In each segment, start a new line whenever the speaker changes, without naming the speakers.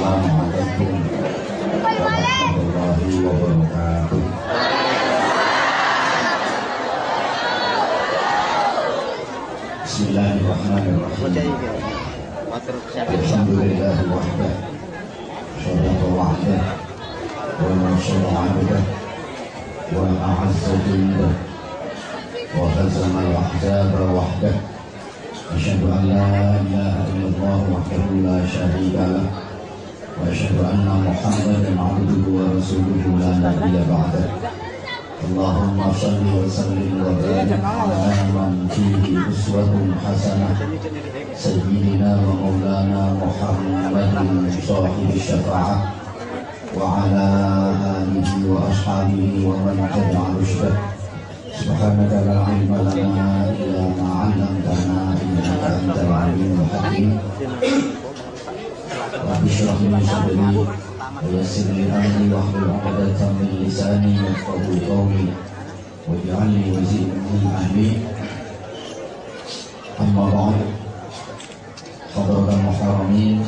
Assalamualaikum warahmatullahi wabarakatuh. Bismillahirrahmanirrahim. Alhamdulillahi wahdah, syarata wahdah, wa masyara abdah, wa a'azza jundah, wa hazama al-ahzaba wahdah. Asyhadu an la ilaha illallah wahdahu la syarika lah, wa asyhadu anna Muhammadan abduhu wa rasuluhu la nabiyya ba'dah. Allahumma shalli wa sallim wa barik ala man fihi uswatun hasanah sayyidina wa maulana Muhammadin sahibi syafa'ah wa ala alihi wa ashabihi wa man tabi'a rusydah. Subhanaka la ilma lana illa ma 'allamtana innaka antal alimul hakim. Rabbi shrah li sadri wa yassir li amri wahlul 'uqdatam min lisani yafqahu qawli waj'al li waziran min ahli. Amma ba'd. Hadratul muharamin,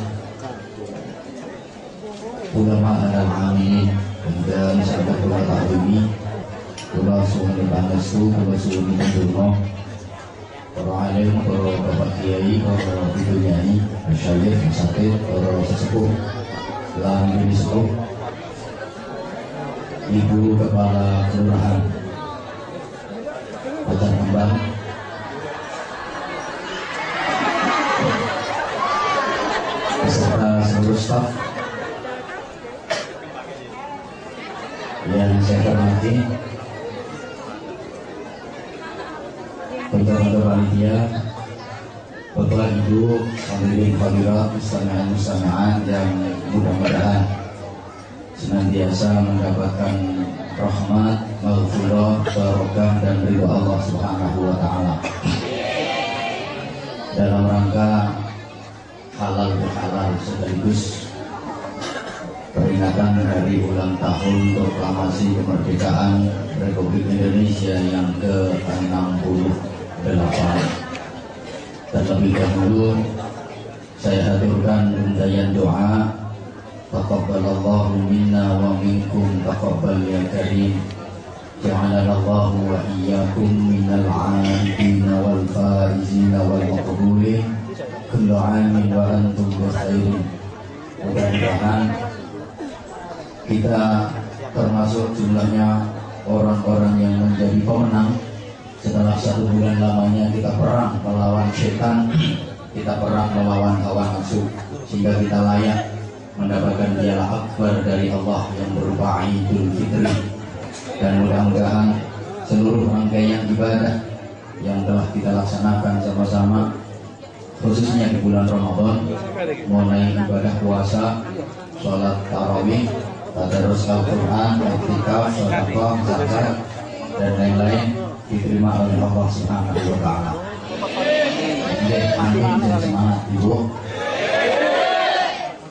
ulama al-amilin, dan sahabat al-ta'zimi, kula suwun pangestu, kula suwun pendonga, para alim, para bapak kiai, para ibu nyai, masyayikh, masatid, para sesepuh, lan ibu sepuh, ibu kepala kelurahan Bantar Kembang, beserta seluruh staf yang saya hormati, ketua panitia, bapak ibu, hadirin hadirat, mustami'an yang mudah-mudahan senantiasa mendapatkan rahmat, maghfirah, barokah dan ridho Allah Subhanahu wa taala. Dalam rangka halal berhalal sekaligus peringatan dari ulang tahun proklamasi kemerdekaan Republik Indonesia yang ke-68. Terlebih dahulu saya haturkan untayan doa, taqabbalallahu minna wa minkum taqabbal ya karim, ja'alallahu wa iyyakum minal 'abidina wal faizina wal maqbulin, kullu 'amin wa antum bi khairin. Mudah-mudahan kita termasuk jumlahnya orang-orang yang menjadi pemenang setelah 1 bulan lamanya kita perang melawan setan, kita perang melawan hawa nafsu, sehingga kita layak mendapatkan piala akbar dari Allah yang berupa Idul Fitri. Dan mudah-mudahan seluruh rangkaian ibadah yang telah kita laksanakan sama-sama, khususnya di bulan Ramadan, mulai ibadah puasa, sholat tarawih, tadarus Al-Quran, i'tikaf, sedekah, zakat, dan lain-lain diterima oleh Allah Subhanahu wa taala. Amin dan semangat ibu.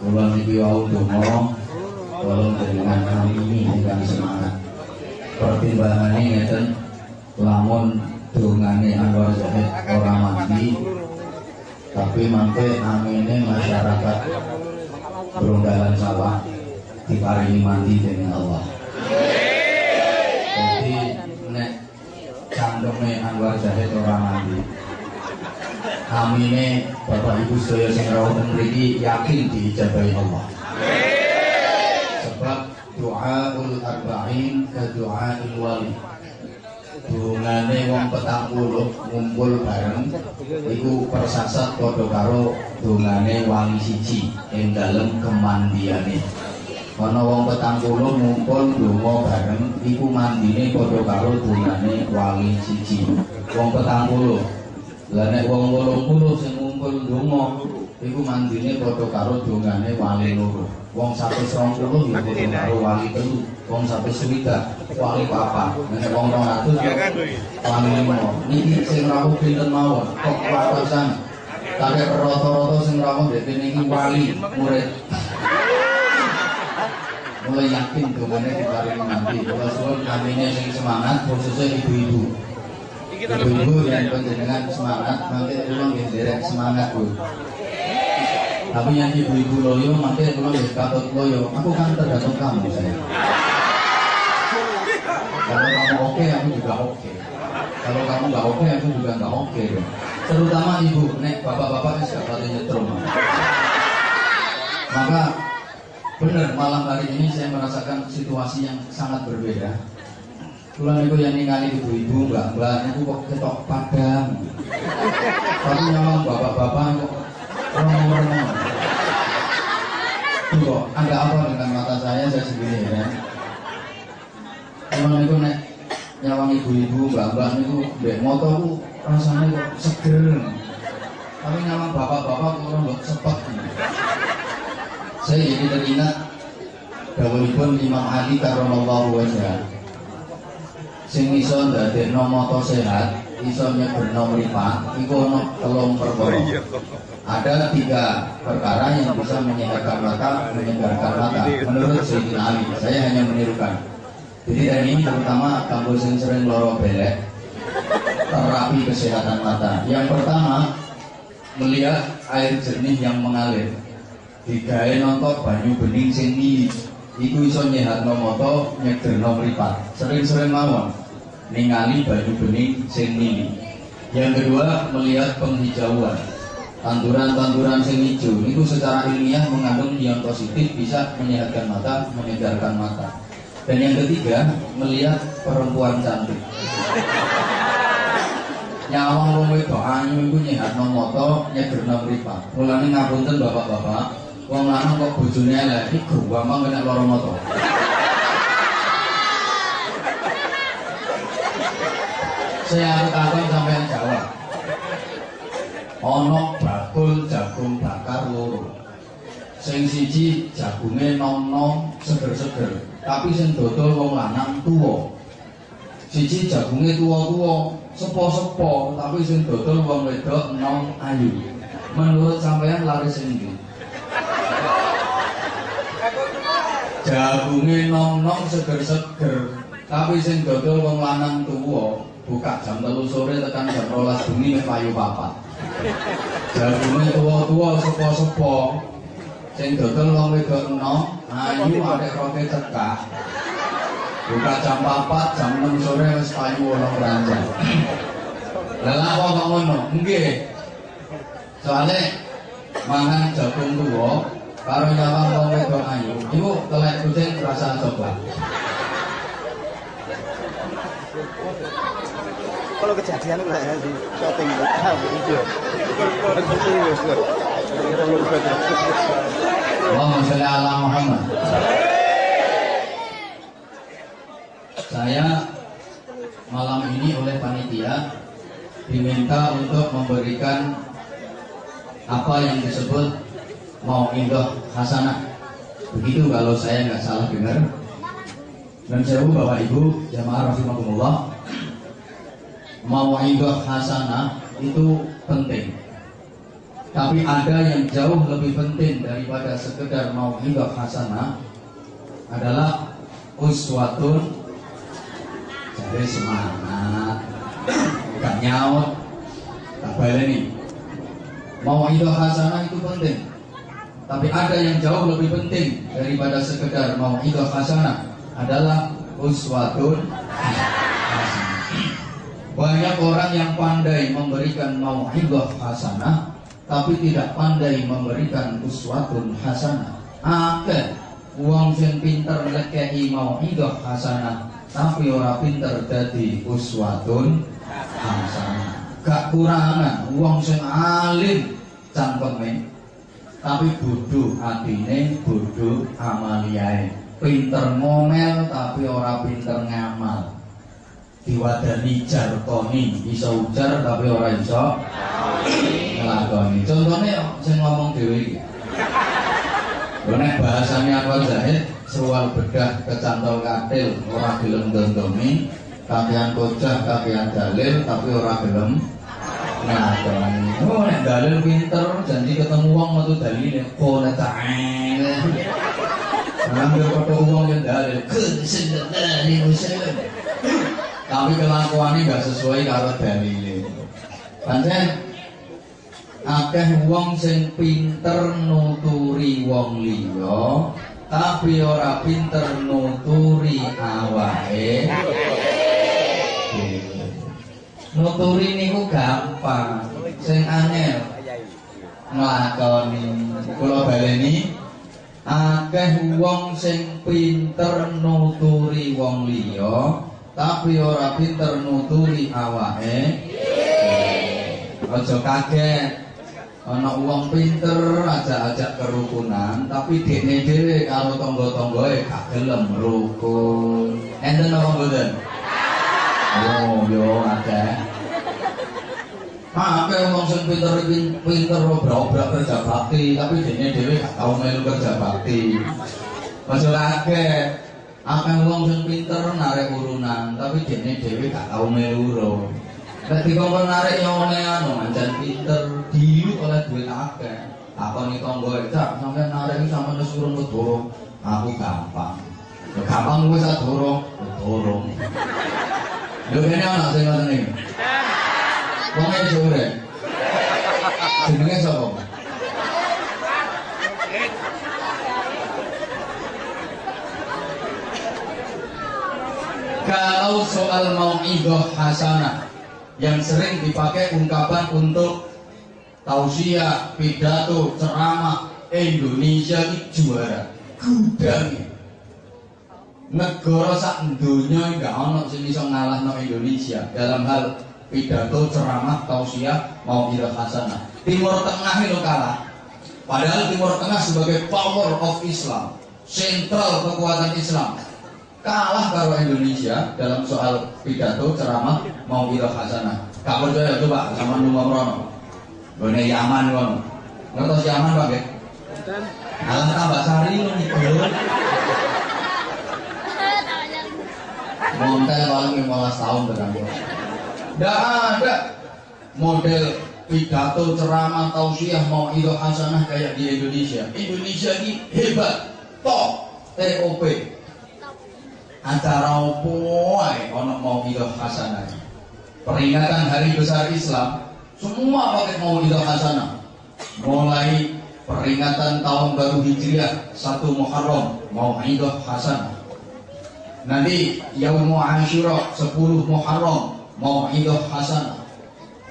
Kula niki wau donga, kula dengan kami ini dengan semangat. Pertimbangannya ngeten, lamun dongane Anwar Zahid ora mandi, tapi mangke amine masyarakat Berunggalan Sawah diparingi mandi dengan Allah. Jadi nek cangkeme Anwar Zahid ora mandi, amine Bapak Ibu sedaya sing rawuh teng mriki yakin diijabahi Allah. Sebab doaul arba'in ka doail wali. Dungane wong 40 ngumpul bareng iku persasat padha karo dungane wali siji ing dalem kemandiane. Ana wong 40 ngumpul donga bareng iku mandine padha karo dungane wali siji. Wong 40. Lah nek wong 80 sing ngumpul donga iku mandine padha karo dungane wali loro. Wong 120 ya padha karo wali telu. Wong 120 wali papat. Nek wong 200 wali 5. Niki sing rawuh pinten mawon kok watasan. Kakek rata-rata sing rawuh dene iki wali murid. Mulai yakin dongane diparingi nanti. Kula suwun kamine sing semangat khususnya ibu-ibu. Ibu-ibu yang panjenengan semangat, mangke kula nggih nderek semangat, Bu. Tapi yang ibu-ibu loyo, makanya kalau ya katut loyo, aku kan tergantung kamu saya. Kalau kamu oke, aku juga oke. Kalau kamu nggak oke, aku juga nggak oke. Terutama ibu, nek bapak-bapak ini gak patut nyetrum. Maka benar malam hari ini saya merasakan situasi yang sangat berbeda. Pulang itu yang ningali ibu-ibu, mbak-mbak, itu kok ketok padang. Tapi memang bapak-bapak kok remuk-remuk. Tuh, ada apa dengan mata saya sendiri ya. Pulang itu nek nyawang ibu-ibu, mbak-mbak itu mbak motor itu rasanya kok seger. Tapi nyawang bapak-bapak kok nggak sepet. Saya jadi teringat dawuhipun Imam Ali karramallahu wajhah. Sing iso ndadekno mata sehat, iso nyegerno mripat, iku ana 3 perkara. Ada 3 perkara yang bisa menyehatkan mata, menyegarkan mata. Menurut Sayyidina Ali, saya hanya menirukan. Jadi dari ini terutama kanggo sing sering loro belek, terapi kesehatan mata. Yang pertama, melihat air jernih yang mengalir. Digawe nonton banyu bening sing mili. Iku iso nyehatno mata, nyegerno mripat. Sering-sering mawon ningali banyu bening sing mili. Yang kedua, melihat penghijauan. Tanduran-tanduran sing hijau itu secara ilmiah mengandung ion positif, bisa menyehatkan mata, menyegarkan mata. Dan yang ketiga, melihat perempuan cantik. Nyawang wong wedok ayu iku nyehatno mata, nyegerno mripat. Mulane ngapunten bapak-bapak, wong lanang kok bojone elek iku gampang kena lara mata. Saya takon sampean jawab. Ana bakul jagung bakar loro. Sing siji jagunge nom-nom seger-seger, tapi sing dodol wong lanang tuwa. Siji jagunge tuwa-tuwa, sepo-sepo, tapi sing dodol wong wedok nom ayu. Menurut sampean laris sing ndi? Jagunge nom-nom seger-seger, tapi sing dodol wong lanang tuwa. Buka jam 3 sore tekan jam 12 bengi mek payu 4. Jagunge tuwa-tuwa sepo-sepo. Sing dodol wong wedok enom, ayu arek roke cekak. Buka jam 4, jam 6 sore wis payu ana ranjang. Lah lha kok ngono? Nggih. Soale mangan jagung tuwa karo nyawang wong wedok ayu, iku telek kucing rasa coklat.
Kalau kejadian itu saya di shopping itu
Allahumma sholli ala Muhammad. Saya malam ini oleh panitia diminta untuk memberikan apa yang disebut mau'idhah hasanah. Begitu kalau saya nggak salah dengar. Dan saya Bapak Ibu jamaah rahimakumullah, mau'idhah hasanah itu penting. Tapi ada yang jauh lebih penting daripada sekedar mau'idhah hasanah, adalah uswatun, jadi semangat, gak nyaut, tak baleni. Mau'idhah hasanah itu penting. Tapi ada yang jauh lebih penting daripada sekedar mau'idhah hasanah, adalah uswatun hasanah. Banyak orang yang pandai memberikan mau'idhah hasanah, tapi tidak pandai memberikan uswatun hasanah. Akeh wong sing pinter ngekei mau'idhah hasanah, tapi ora pinter dadi uswatun hasanah. Gak kurangan wong sing alim cangkeme, tapi bodoh atine, bodoh amaliae. Pinter ngomel tapi ora pinter ngamal. Diwadani jarkoni, iso ujar tapi ora iso nglakoni. Contohnya sing ngomong dhewe iki. Lha nek bahasane Anwar Zahid, serual bedah kecantol katil, ora gelem ndondomi, kakean kocah, kakean dalil tapi ora gelem nglakoni. Oh nek dalil pinter, janji ketemu wong metu dalile, qala ta'ala. Ngambil foto uang yang dalil, tapi kelakuannya nggak sesuai kalau dalilnya. Pancen akeh wong sing pinter nuturi wong liya tapi ora pinter nuturi awake. Nuturi niku gampang, sing angel nglakoni. Kula baleni, akeh wong sing pinter nuturi wong liya tapi ora pinter nuturi awake. Aja kaget ana wong pinter ajak-ajak kerukunan tapi dekne dhewe karo tangga-tanggae gak gelem rukun. Enten apa mboten? Oh, yo akeh. Akeh wong sing pinter obrak-obrak kerja bakti tapi dekne dhewe gak tau melu kerja bakti. Aja kaget. Akeh wong sing pinter narik urunan tapi dekne dhewe gak tau melu urun. Nek dikongkon narik nyone anu ancen pinter dilu oleh duit akeh. Takoni tangga cak sampeyan narik iki sampeyan wis urun durung. Aku gampang. Ya gampang wis durung. Durung. Lho kene ana sing ngoten iki. Wong e jore. Jenenge sapa? Kalau soal mau'idhah hasanah yang sering dipakai ungkapan untuk tausiah, pidato, ceramah, Indonesia ini juara, gudang. Negara sak donya enggak ono sing iso ngalahno Indonesia dalam hal pidato, ceramah, tausiah, mau'idhah hasanah. Timur Tengah itu kalah. Padahal Timur Tengah sebagai power of Islam, sentral kekuatan Islam, kalah karo Indonesia dalam soal pidato, ceramah, mau'idhah hasanah. Gak percaya coba sama Numa Prono. Gone Yaman ngono. Ngertos Yaman Pak nggih? Alam tambah sari ngono iki. Montel paling 15 tahun berangkat. Nggak ada model pidato, ceramah, tausiah, mau'idhah hasanah kayak di Indonesia. Indonesia ini hebat, top, TOP. Acara opo ae ono mau'idhah hasanah. Peringatan hari besar Islam semua pakai mau'idhah hasanah. Mulai peringatan tahun baru Hijriah 1 Muharram mau'idhah hasanah. Nanti Yaumul Asyura 10 Muharram mau'idhah hasanah.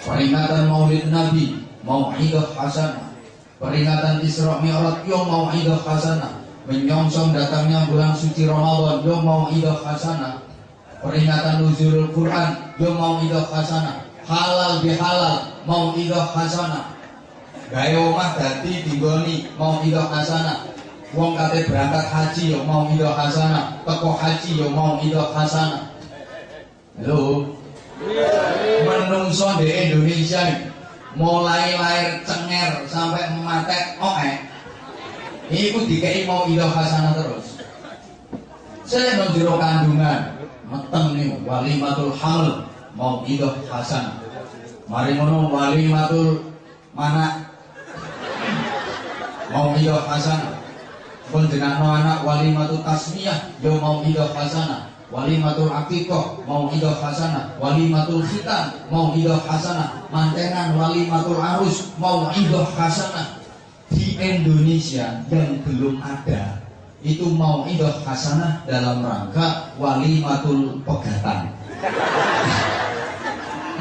Peringatan Maulid Nabi mau'idhah hasanah. Peringatan Isra Mi'raj mau'idhah hasanah. Menyongsong datangnya bulan suci Ramadan mau'idhah hasanah. Peringatan nuzulul Quran mau'idhah hasanah. Halal bihalal mau'idhah hasanah. Gawe omah dadi dinggoni mau'idhah hasanah. Wong kate berangkat haji mau'idhah hasanah. Teko haji mau'idhah hasanah. Halo. Menungso di Indonesia mulai lahir cenger sampai mate iku dikei mau'idhah hasanah terus. Saya nang kandungan meteng nih walimatul hamil mau'idhah hasanah. Mari ngono walimatul mana mau'idhah hasanah. Penjenengan anak walimatul tasmiyah yo mau'idhah hasanah. Walimatul aqiqah mau'idhah hasanah. Walimatul khitan mau'idhah hasanah. Mantenan walimatul arus mau'idhah hasanah. Di Indonesia yang belum ada itu mau'idhah hasanah dalam rangka walimatul pegatan.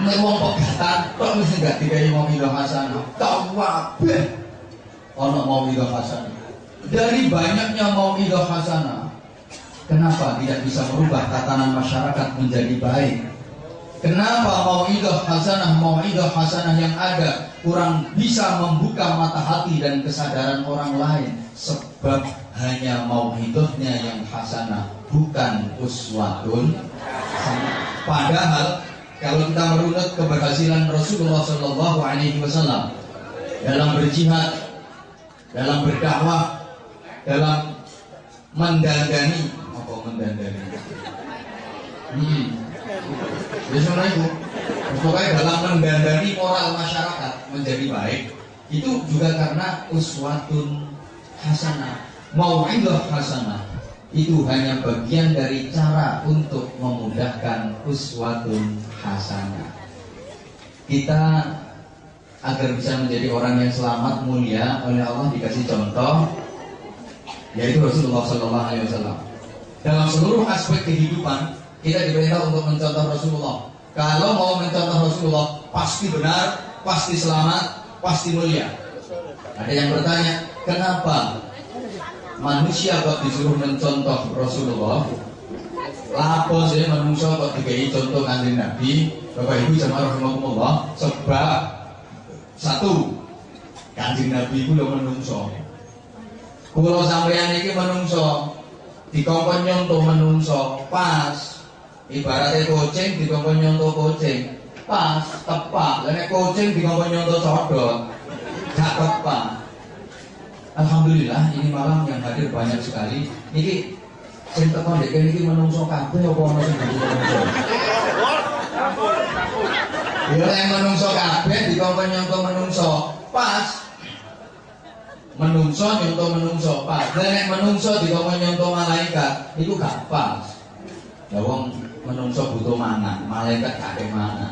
Nek wong pegatan kok wis enggak dikai mau'idhah hasanah. Kabeh ana mau'idhah hasanah. Dari banyaknya mau'idhah hasanah, kenapa tidak bisa merubah tatanan masyarakat menjadi baik? Kenapa mau'idhah hasanah yang ada kurang bisa membuka mata hati dan kesadaran orang lain? Sebab hanya mau'idhahnya yang hasanah, bukan uswatun. Padahal kalau kita merunut keberhasilan Rasulullah SAW dalam berjihad, dalam berdakwah, dalam mendandani Biasanya itu, pokoknya dalam mendandani moral masyarakat menjadi baik, itu juga karena uswatun hasanah. Mau'idhah hasanah itu hanya bagian dari cara untuk memudahkan uswatun hasanah. Kita agar bisa menjadi orang yang selamat, mulia oleh Allah, dikasih contoh, yaitu Rasulullah Sallallahu Alaihi Wasallam. Dalam seluruh aspek kehidupan kita diperintah untuk mencontoh Rasulullah. Kalau mau mencontoh Rasulullah, pasti benar, pasti selamat, pasti mulia. Ada yang bertanya, kenapa manusia kok disuruh mencontoh Rasulullah? Lapo sih manusia kok dikai contoh Kanjeng Nabi? Bapak Ibu jamaah rahimakumullah, sebab satu, Kanjeng Nabi itu lho menungso. Kula sampeyan iki menungso, dikongkon nyontoh menungso, pas. Ibaratnya kucing dikongkon nyontoh kucing, pas, tepat. Nek kucing dikongkon nyontoh codot, gak tepat. Alhamdulillah ini malam yang hadir banyak sekali. Niki sing teko ndek kene iki menungso kabeh apa ono sing dadi menungso? Ya yang menungso kabeh dikongkon nyontoh menungso, pas. Menungso nyontoh menungso, pas. Nek menungso dikongkon nyontoh malaikat, iku gak pas. Ya wong menungso butuh mangan, malaikat gak ada mangan.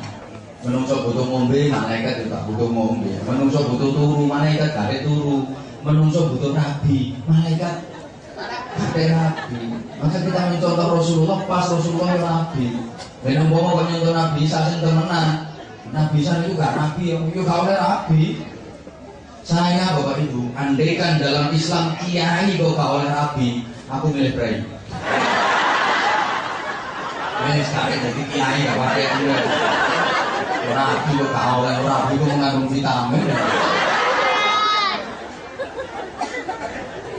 Menungso butuh ngombe, malaikat juga butuh ngombe. Menungso butuh turu, malaikat gak ada turu. Menungso butuh rabi, malaikat gak ada rabi. Maka kita mencontoh Rasulullah, pas Rasulullah yang rabi. Dan umpama kok nyontoh Nabi Isa sing temenan, Nabi Isa itu gak rabi, itu gak oleh rabi. Saya Bapak Ibu, andaikan dalam Islam kiai kok gak oleh rabi, aku milih Brai. Ini sekali jadi kiai gak pakai juga. Rabi kok gak oleh, rabi kok mengandung vitamin.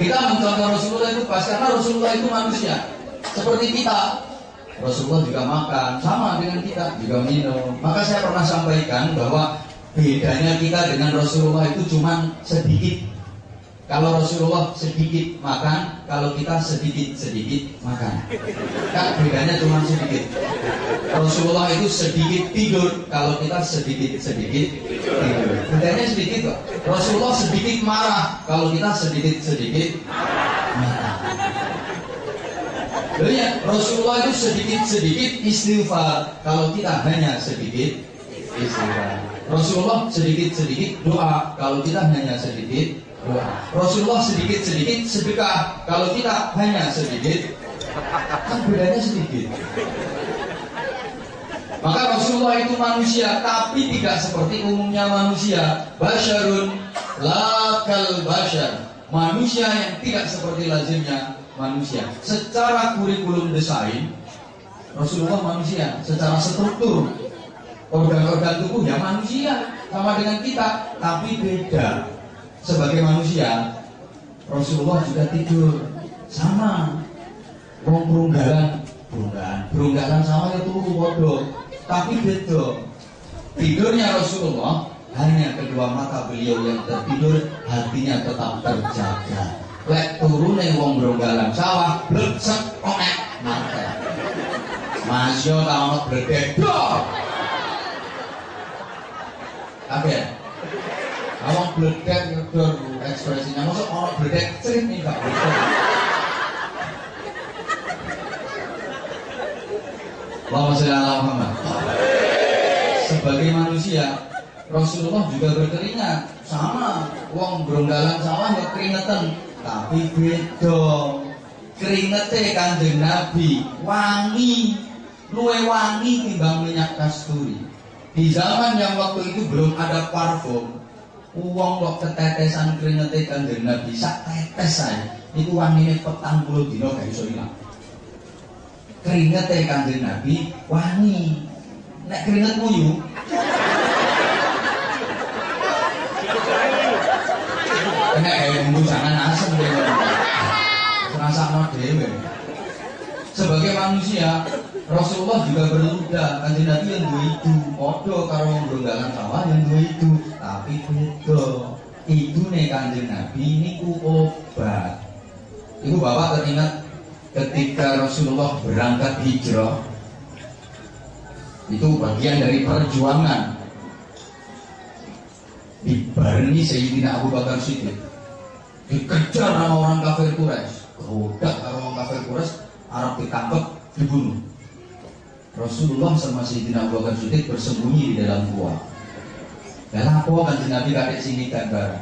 Kita mencontoh Rasulullah itu pas karena Rasulullah itu manusia seperti kita. Rasulullah juga makan sama dengan kita, juga minum. Maka saya pernah sampaikan bahwa bedanya kita dengan Rasulullah itu cuma sedikit. Kalau Rasulullah sedikit makan, kalau kita sedikit makan. Kan bedanya cuma sedikit. Rasulullah itu sedikit tidur, kalau kita sedikit tidur. Bedanya sedikit kok. Rasulullah sedikit marah, kalau kita sedikit marah. Ya, Rasulullah itu sedikit istighfar, kalau kita hanya sedikit istighfar. Rasulullah sedikit doa, kalau kita hanya sedikit doa. Rasulullah sedikit sedekah, kalau kita hanya sedikit, kan bedanya sedikit. Maka Rasulullah itu manusia, tapi tidak seperti umumnya manusia. Basyarun lakal basyar, manusia yang tidak seperti lazimnya manusia. Secara kurikulum desain, Rasulullah manusia. Secara struktur organ-organ tubuh ya manusia, sama dengan kita, tapi beda. Sebagai manusia, Rasulullah juga tidur sama. Wong berunggalan sama ya turu bodoh, tapi beda. Tidurnya Rasulullah hanya kedua mata beliau yang tertidur, hatinya tetap terjaga. Lek turune wong berunggalan sawah, bleksek onek mate. Masya Allah bledek. Kabeh. Awang bledek ngedor ekspresinya, mosok orang bledek cerit nih gak bledek. Allahumma sholli ala Muhammad. Sebagai manusia, Rasulullah juga berkeringat, sama wong berunggalan sawah ya keringetan, tapi beda. Keringetnya Kanjeng Nabi wangi, luwe wangi timbang minyak kasturi. Di zaman yang waktu itu belum ada parfum, uang kok ketetesan keringetnya Kanjeng Nabi sak tetes saya, itu wanginya 40 dino gak iso ilang. Keringetnya Kanjeng Nabi wangi. Nek keringetmu yuk nek kayak bumbu jangan asem deh, rasanya dewe. Sebagai manusia, Rasulullah juga berludah. Kanjeng Nabi yang dua itu podo karo wong berunggalan sawah yang dua itu, tapi beda. Itu nih Kanjeng Nabi ini obat. Ibu bapak teringat ketika Rasulullah berangkat hijrah, itu bagian dari perjuangan, dibarengi Sayyidina Abu Bakar Siddiq, dikejar sama orang kafir Quraisy, kerodak sama orang kafir Quraisy, Arab ditangkap, dibunuh. Rasulullah sama Sayyidina Abu Bakar Siddiq bersembunyi di dalam gua.
Lah apa Kanjeng Nabi kadek sini gambar?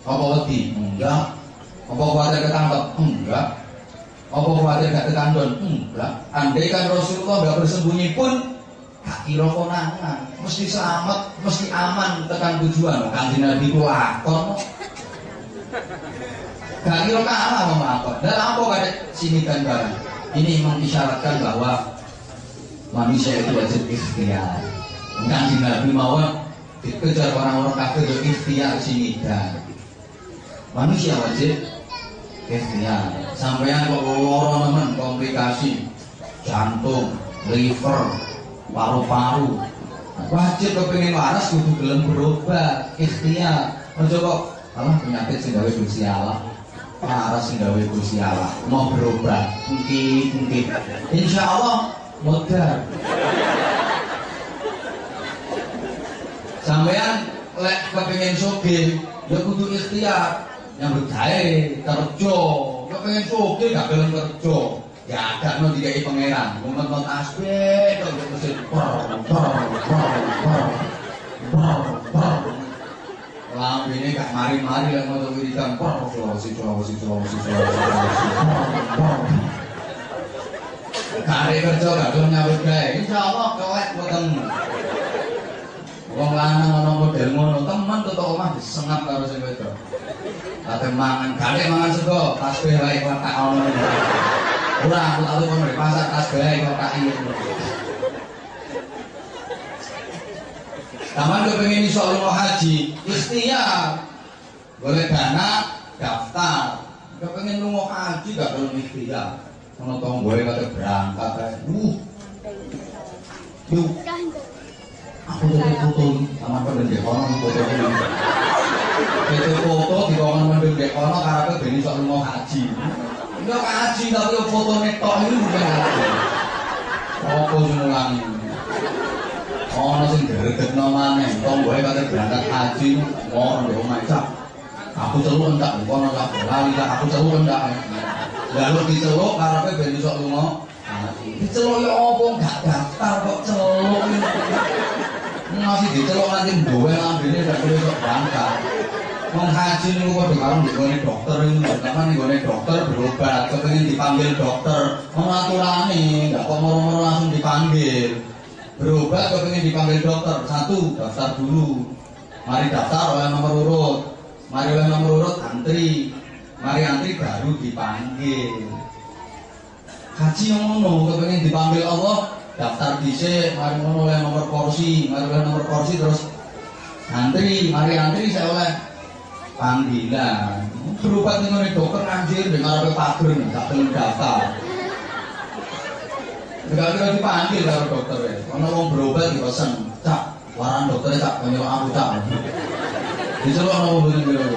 Apa wedi? Enggak. Apa kuwatir ketangkep? Enggak. Apa kuwatir gak ketandon? Enggak. Andai kan Rasulullah gak bersembunyi pun gak kira konangan, mesti selamat, mesti aman tekan tujuan. Kanjeng Nabi ku lakon. Gak kira kalah sama apa. Dan apa kadek sini gambar? Ini mengisyaratkan bahwa manusia itu wajib ikhtiar. Kanjeng Nabi mawon dikejar orang-orang kafir untuk ikhtiar sini dan manusia wajib ikhtiar. Sampeyan kok loro nemen komplikasi jantung, liver, paru-paru, wajib kepengin waras kudu gelem berobat, ikhtiar. Aja kok alah penyakit sing gawe Gusti Allah. Waras sing gawe Gusti Allah. Mau berobat, mungkin insyaallah modal. Sampeyan lek kepengin sugih ya kudu ikhtiar, nyambut gawe kerja. Kepengin sugih gak gelem kerja, ya agakno dikai pangeran. Ngomong tasbih kok mesin. Lambene gak mari-mari lek moto wiridan. Sulawesi. Kare kerja gak gelem nyambut gawe. Insyaallah kelek mboten. Wong lanang ana model ngono, temen tutuk omah disengap karo sing wedok. Kate mangan, gak mangan sego, tasbih wae kok tak ono. Ora aku tak kono di pasar tasbih kok tak iya. Taman kepengin iso lunga haji, ikhtiar. Golek dana, daftar. Kepengin lunga haji gak perlu ikhtiar. Ono tonggoe kate berangkat ae. Yuk. Aku jadi foto sama pendek kono foto ini. Itu foto di kawan pendek kono karena beni sok lunga haji. Enggak haji tapi foto netok ini bukan haji. Apa semulang ini? Ono sing gregetno maneh, tonggoe kate berangkat haji ngono yo macam. Aku celuk enggak kono tak lali tak aku celuk enggak. Lalu diceluk karepe beni sok lunga haji. Diceluk yo opo enggak daftar kok celuk. Masih diceluk nanti duwe lambene gak boleh kok berangkat. Wong haji niku padha karo nggone dokter ini, karena nggone dokter berobat, kepengin dipanggil dokter, wong aturane gak kok moro-moro langsung dipanggil. Berobat kepengin dipanggil dokter, satu daftar dulu. Mari daftar oleh nomor urut. Mari oleh nomor urut antri. Mari antri baru dipanggil. Haji ngono, kepengin dipanggil Allah daftar dhisik, mari ngono oleh nomor kursi, terus antri, mari antri saya oleh panggilan. Berobat ning ngene dokter anjir ning ngarepe pager gak gelem daftar. Gak dipanggil karo dokter ya. Ono wong berobat dipesen, "Cak, waran dokter cak, kaya aku cak." Diceluk ono wong ngene.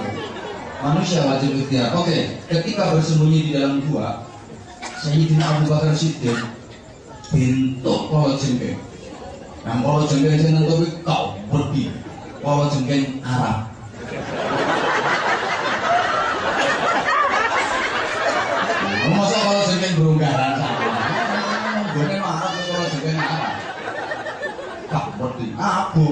Manusia wajib ikhtiar. Oke, ketika bersembunyi di dalam gua, Sayyidina Abu Bakar Siddiq bentuk kala jengking. Nah, kala jengking sing nentu kuwi kau pergi. Kala jengking Arab. Masa kala jengking Brunggaran sama. Gone marah kala jengking Arab. Kau pergi. Abu.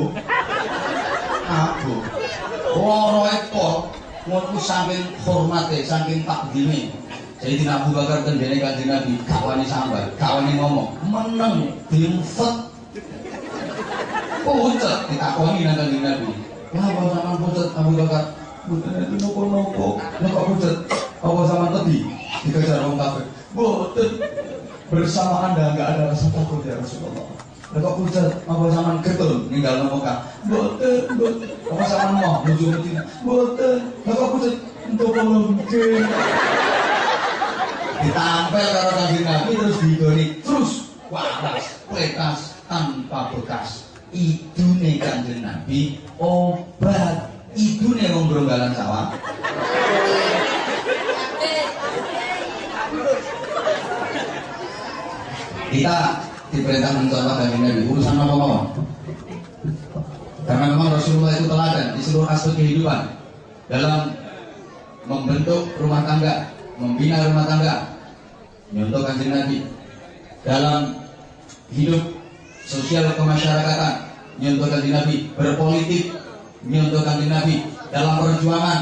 Loro ekor ngono saking hormate, saking takdime. Sayyidina Abu Bakar tendene Kanjeng Nabi, gak wani sambat, gak wani ngomong, meneng dimfet. Pucet ditakoni nang Kanjeng Nabi. Lah apa sampean pucet Abu Bakar? Mboten itu nopo-nopo. Nek kok pucet, apa sampean tadi dikejar wong kafir? Mboten. Bersama Anda enggak ada rasa takut ya Rasulullah. Nek kok pucet, apa sampean getun ninggal nang Mekah? Mboten. Apa sampean mau nuju Madinah? Mboten. Nek kok pucet, nopo-nopo. Ditampel karo Kanjeng Nabi terus digoni terus waras plekas tanpa bekas. Idune Kanjeng Nabi obat, idune wong Bronggalan sawah. Kita diperintah mencontoh Kanjeng Nabi urusan apa mawon. Karena memang Rasulullah itu teladan di seluruh aspek kehidupan dalam membentuk rumah tangga, membina rumah tangga. Contoh Kanjeng Nabi dalam hidup sosial kemasyarakatan, contoh Kanjeng Nabi berpolitik, nyontoh kanjeng Nabi, dalam perjuangan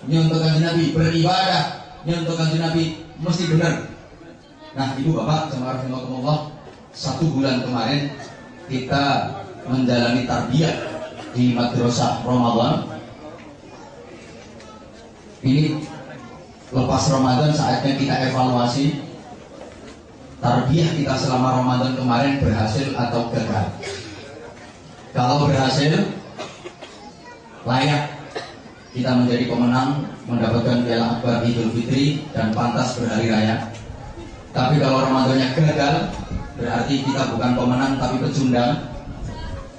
nyontoh kanjeng Nabi, beribadah nyontoh kanjeng Nabi, mesti benar. Nah, Ibu Bapak jemaah rahimakumullah, 1 bulan kemarin kita menjalani tarbiyah di madrasah Ramadan. Ini lepas Ramadan saatnya kita evaluasi tarbiyah kita selama Ramadan kemarin berhasil atau gagal. Kalau berhasil, layak kita menjadi pemenang, mendapatkan piala akbar Idul Fitri dan pantas berhari raya. Tapi kalau Ramadannya gagal, berarti kita bukan pemenang tapi pecundang.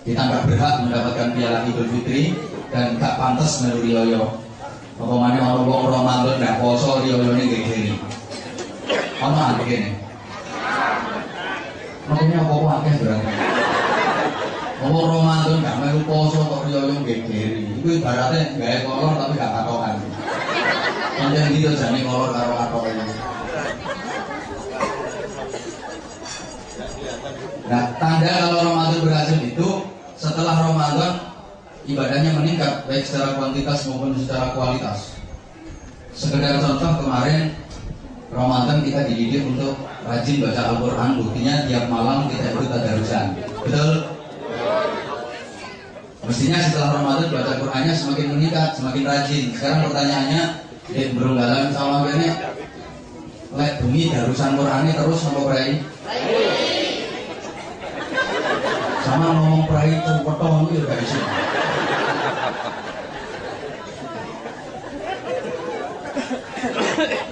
Kita nggak berhak mendapatkan piala Idul Fitri dan nggak pantas melu riyoyo. Apa mana orang Ramadan nggak poso riyoyo ini kayak gini. Apa begini? Makanya apa akeh berarti. Ngomong Ramadan gak melu poso kok riyo gegeri. Iku ibaratnya gawe kolor tapi gak katokan. Pancen gitu jane kolor karo katok ini. Nah, tanda kalau Ramadan berhasil itu setelah Ramadan ibadahnya meningkat baik secara kuantitas maupun secara kualitas. Sekedar contoh, kemarin Ramadan kita dididik untuk rajin baca Al-Quran, buktinya tiap malam kita ikut tadarusan. Betul? Mestinya setelah Ramadan baca Qurannya semakin meningkat, semakin rajin. Sekarang pertanyaannya, berunggalan sama ini lek bunyi darusan Qurannya terus sama prai. Sama ngomong prai cepetong itu gak bisa.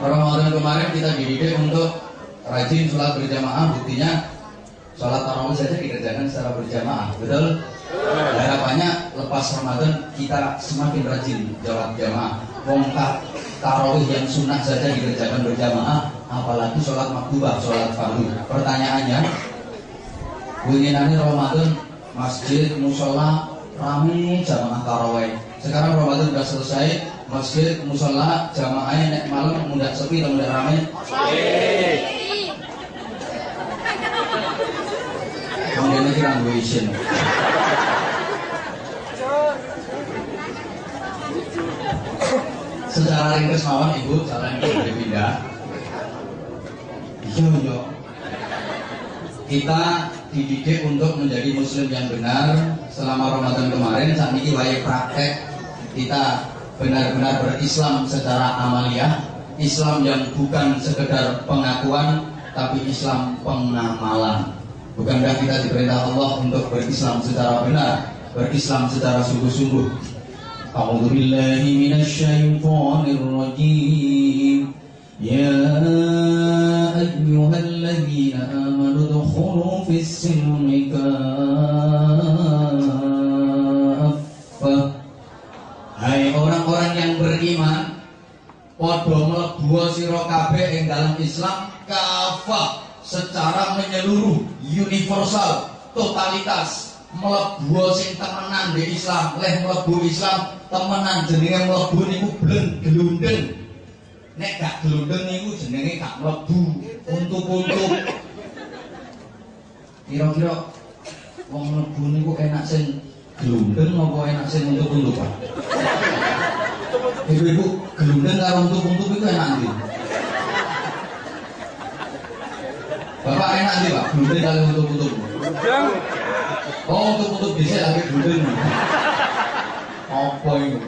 Ramadan kemarin kita dididik untuk rajin sholat berjamaah, buktinya sholat tarawih saja dikerjakan secara berjamaah, betul? Harapannya lepas Ramadan kita semakin rajin sholat jamaah. Wongkak tarawih yang sunnah saja dikerjakan berjamaah, apalagi sholat maktubah, sholat fardu. Pertanyaannya, winginane Ramadan masjid, musola rame jamaah tarawih. Sekarang Ramadan sudah selesai, masjid, musola, jamaahnya nek malam mudah sepi atau mudah ramai? Kemudian ini kira gue isin. Secara ringkas mawon Ibu, cara ini boleh pindah. Iya. Kita dididik untuk menjadi Muslim yang benar selama Ramadan kemarin. Saat ini wajib praktek kita benar-benar berislam secara amaliyah, Islam yang bukan sekedar pengakuan tapi Islam pengamalan. Bukankah kita diperintah Allah untuk berislam secara benar, berislam secara sungguh-sungguh? A'udzu billahi minasyaitonir rajim. Ya ayyuhalladzina amanu dkhulu fis-silmi kaffah. Hai orang-orang yang beriman, padha mlebu sira kabeh ing dalam Islam kafah, secara menyeluruh, universal, totalitas. Mlebu sing temenan di Islam, leh mlebu Islam temenan jenenge mlebu niku glundeng. Nek gak glundeng niku jenenge gak mlebu, untuk-untuk. Kira-kira wong mlebu niku enak sing glundeng apa enak sing untuk-untuk, Pak? Ibu-ibu, glundeng karo untuk-untuk itu enak ndi? Bapak enak ndi, Pak? Glundeng karo untuk-untuk? Glundeng. Oh, untuk bisa lagi glundeng. Apa itu?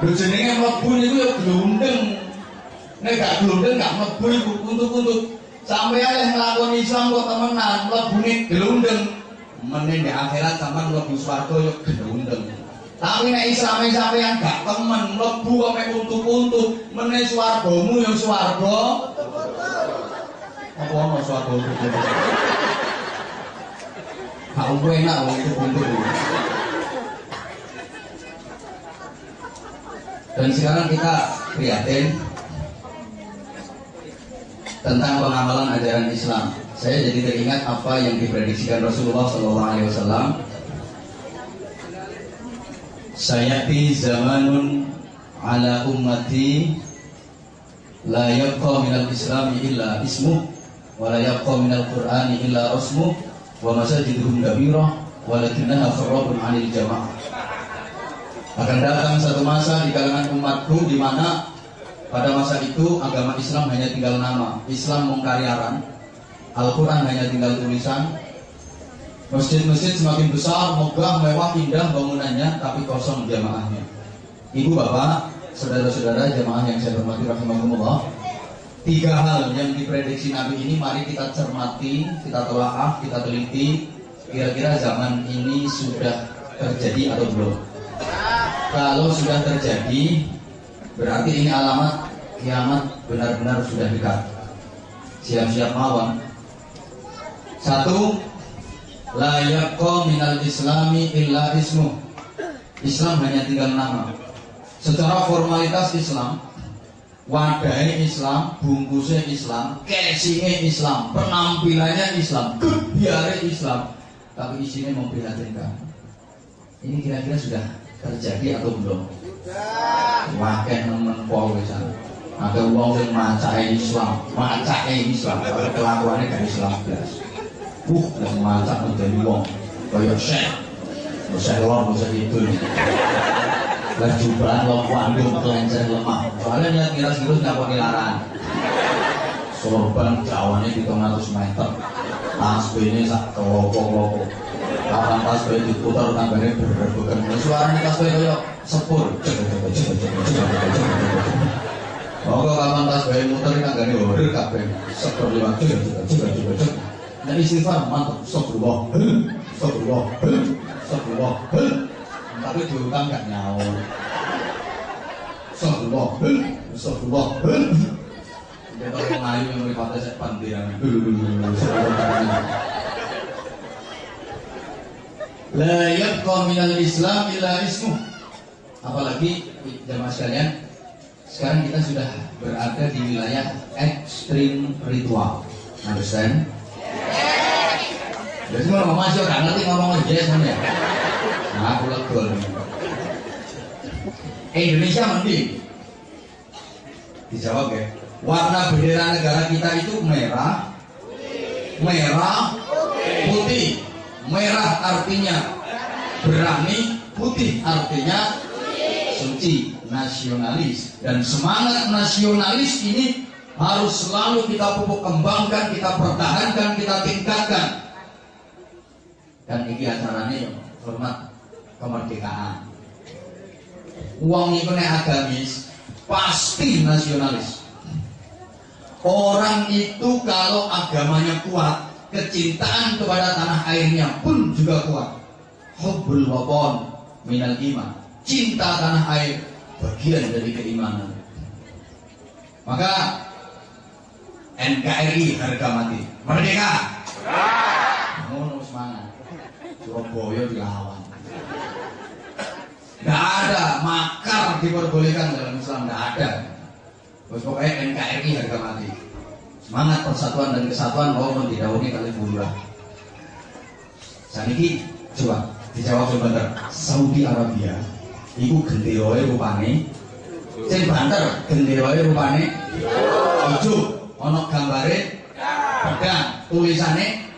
Lho jenenge mlebu niku ya glundeng. Nek gak glundeng gak mlebu iku untuk sampeyan yang nglakoni Islam kok temenan mlebune glundeng. Meneh di akhirat sampean mlebu swarga ya glundeng. Tapi nek Islame sampeyan gak temen mlebu ame untuk meneh swargamu ya swarga. Apa ono swarga untuk? Aku enak loh itu untuk. Dan sekarang kita prihatin tentang pengamalan ajaran Islam. Saya jadi teringat apa yang diprediksikan Rasulullah SAW. Sayati zamanun ala ummati la yabqa minal islami illa ismuh wa la yabqa minal qur'ani illa rasmuh wa masajiduhum kabirah walakinnaha kharabun 'anil jamaah. Akan datang satu masa di kalangan umatku di mana pada masa itu agama Islam hanya tinggal nama, Islam mengkaryaran, Al-Quran hanya tinggal tulisan. Masjid-masjid semakin besar, megah, mewah, indah bangunannya, tapi kosong jamaahnya. Ibu bapak, saudara-saudara jamaah yang saya hormati rahimakumullah, 3 hal yang diprediksi Nabi ini mari kita cermati, kita telaah, kita teliti. Kira-kira zaman ini sudah terjadi atau belum? Kalau sudah terjadi, berarti ini alamat kiamat benar-benar sudah dekat. Siap-siap mawon. 1. La yabqa minal islami illa ismu. Islam hanya tinggal nama. Secara formalitas Islam, wadahnya Islam, bungkusnya Islam, casingnya Islam, penampilannya Islam, kebiarnya Islam, tapi isinya memprihatinkan. Ini kira-kira sudah terjadi atau belum? Wakil nemen powesan. Ada uang yang macai Islam, kalau kelakuannya dari Islam belas. Yang macak menjadi uang, kayak Syekh lor, itu. Lah jubahan lo kuandung kelencer lemah. Soalnya niat ngiras-ngiras nggak pakai larangan. Sorban jauhnya di 300 meter. Tasbihnya sak kelopo-kelopo. Kapan tasbih diputar tangganya bergerak-gerak. Suaranya tasbih kayak sepur. Pokoknya kapan tasbih muter tangganya horor kabeh. Sepur lewat juga. Dan istighfar mantap. Astagfirullah. Tapi diutang gak nyawa. Astagfirullah. Kita mengayu yang meripatnya saya pandiran. La yabqa minal islam illa ismuh. Apalagi jamaah sekalian, sekarang kita sudah berada di wilayah ekstrim ritual. Understand? Jadi kalau masih orang ngerti ngomong aja semuanya. Nah, aku legol. Indonesia mending. Dijawab ya. Warna bendera negara kita itu merah, putih. Merah artinya berani, putih artinya suci, nasionalis. Dan semangat nasionalis ini harus selalu kita pupuk kembangkan, kita pertahankan, kita tingkatkan. Dan ini acaranya hormat kemerdekaan. Uang itu nek agamis pasti nasionalis. Orang itu kalau agamanya kuat, kecintaan kepada tanah airnya pun juga kuat. Hubbul watan minal iman. Cinta tanah air bagian dari keimanan. Maka NKRI harga mati. Merdeka. Ngono semangat. Surabaya dilawan. Nggak ada makar diperbolehkan dalam Islam, nggak ada. Terus pokoknya NKRI harga mati. Semangat persatuan dan kesatuan mau didahului kali bulan. Saniki coba dijawab sebentar. Saudi Arabia, iku genderoe rupane. Sing banter genderoe rupane hijau, ono gambare pedang, tulisane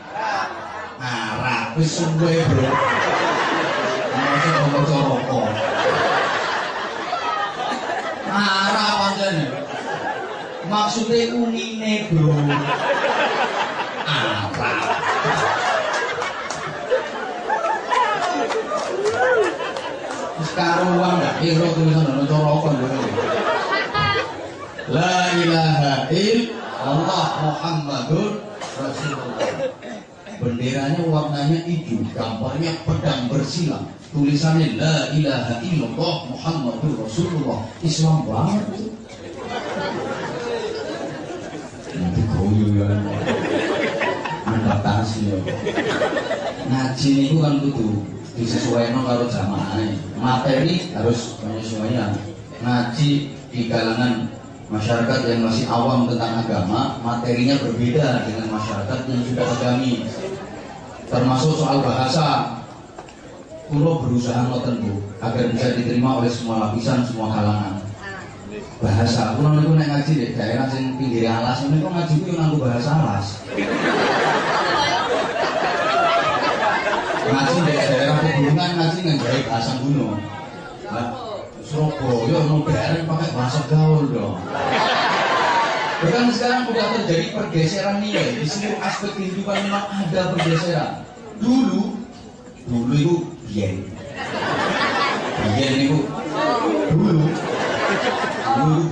Arab. Wis suwe bro. Masih ngomong rokok. Arab pancen. Maksudnya unine bro. Arab. Sekarang uang gak kira tulisan ono rokok bro. La ilaha illallah Muhammadur Rasulullah. Benderanya warnanya hijau, gambarnya pedang bersilang, tulisannya La ilaha illallah Muhammadur Rasulullah. Islam banget itu. Nanti goyo ya, adaptasi ya. Ngaji itu kan kudu disesuaikan karo jamaahnya. Materi harus menyesuaikan. Ngaji di kalangan masyarakat yang masih awam tentang agama, materinya berbeda dengan masyarakat yang sudah agami. Termasuk soal bahasa, kulo berusaha ngoten agar bisa diterima oleh semua lapisan, semua kalangan. Bahasa, kulo niku nek ngaji di daerah sing pinggir alas, niku ngaji ku yo nganggo bahasa alas. Ngaji di daerah pegunungan ngaji nganggo bahasa gunung. Surabaya modern pakai bahasa gaul dong. Bahkan sekarang sudah terjadi pergeseran nilai di seluruh aspek kehidupan, memang ada pergeseran. Dulu itu biyen itu dulu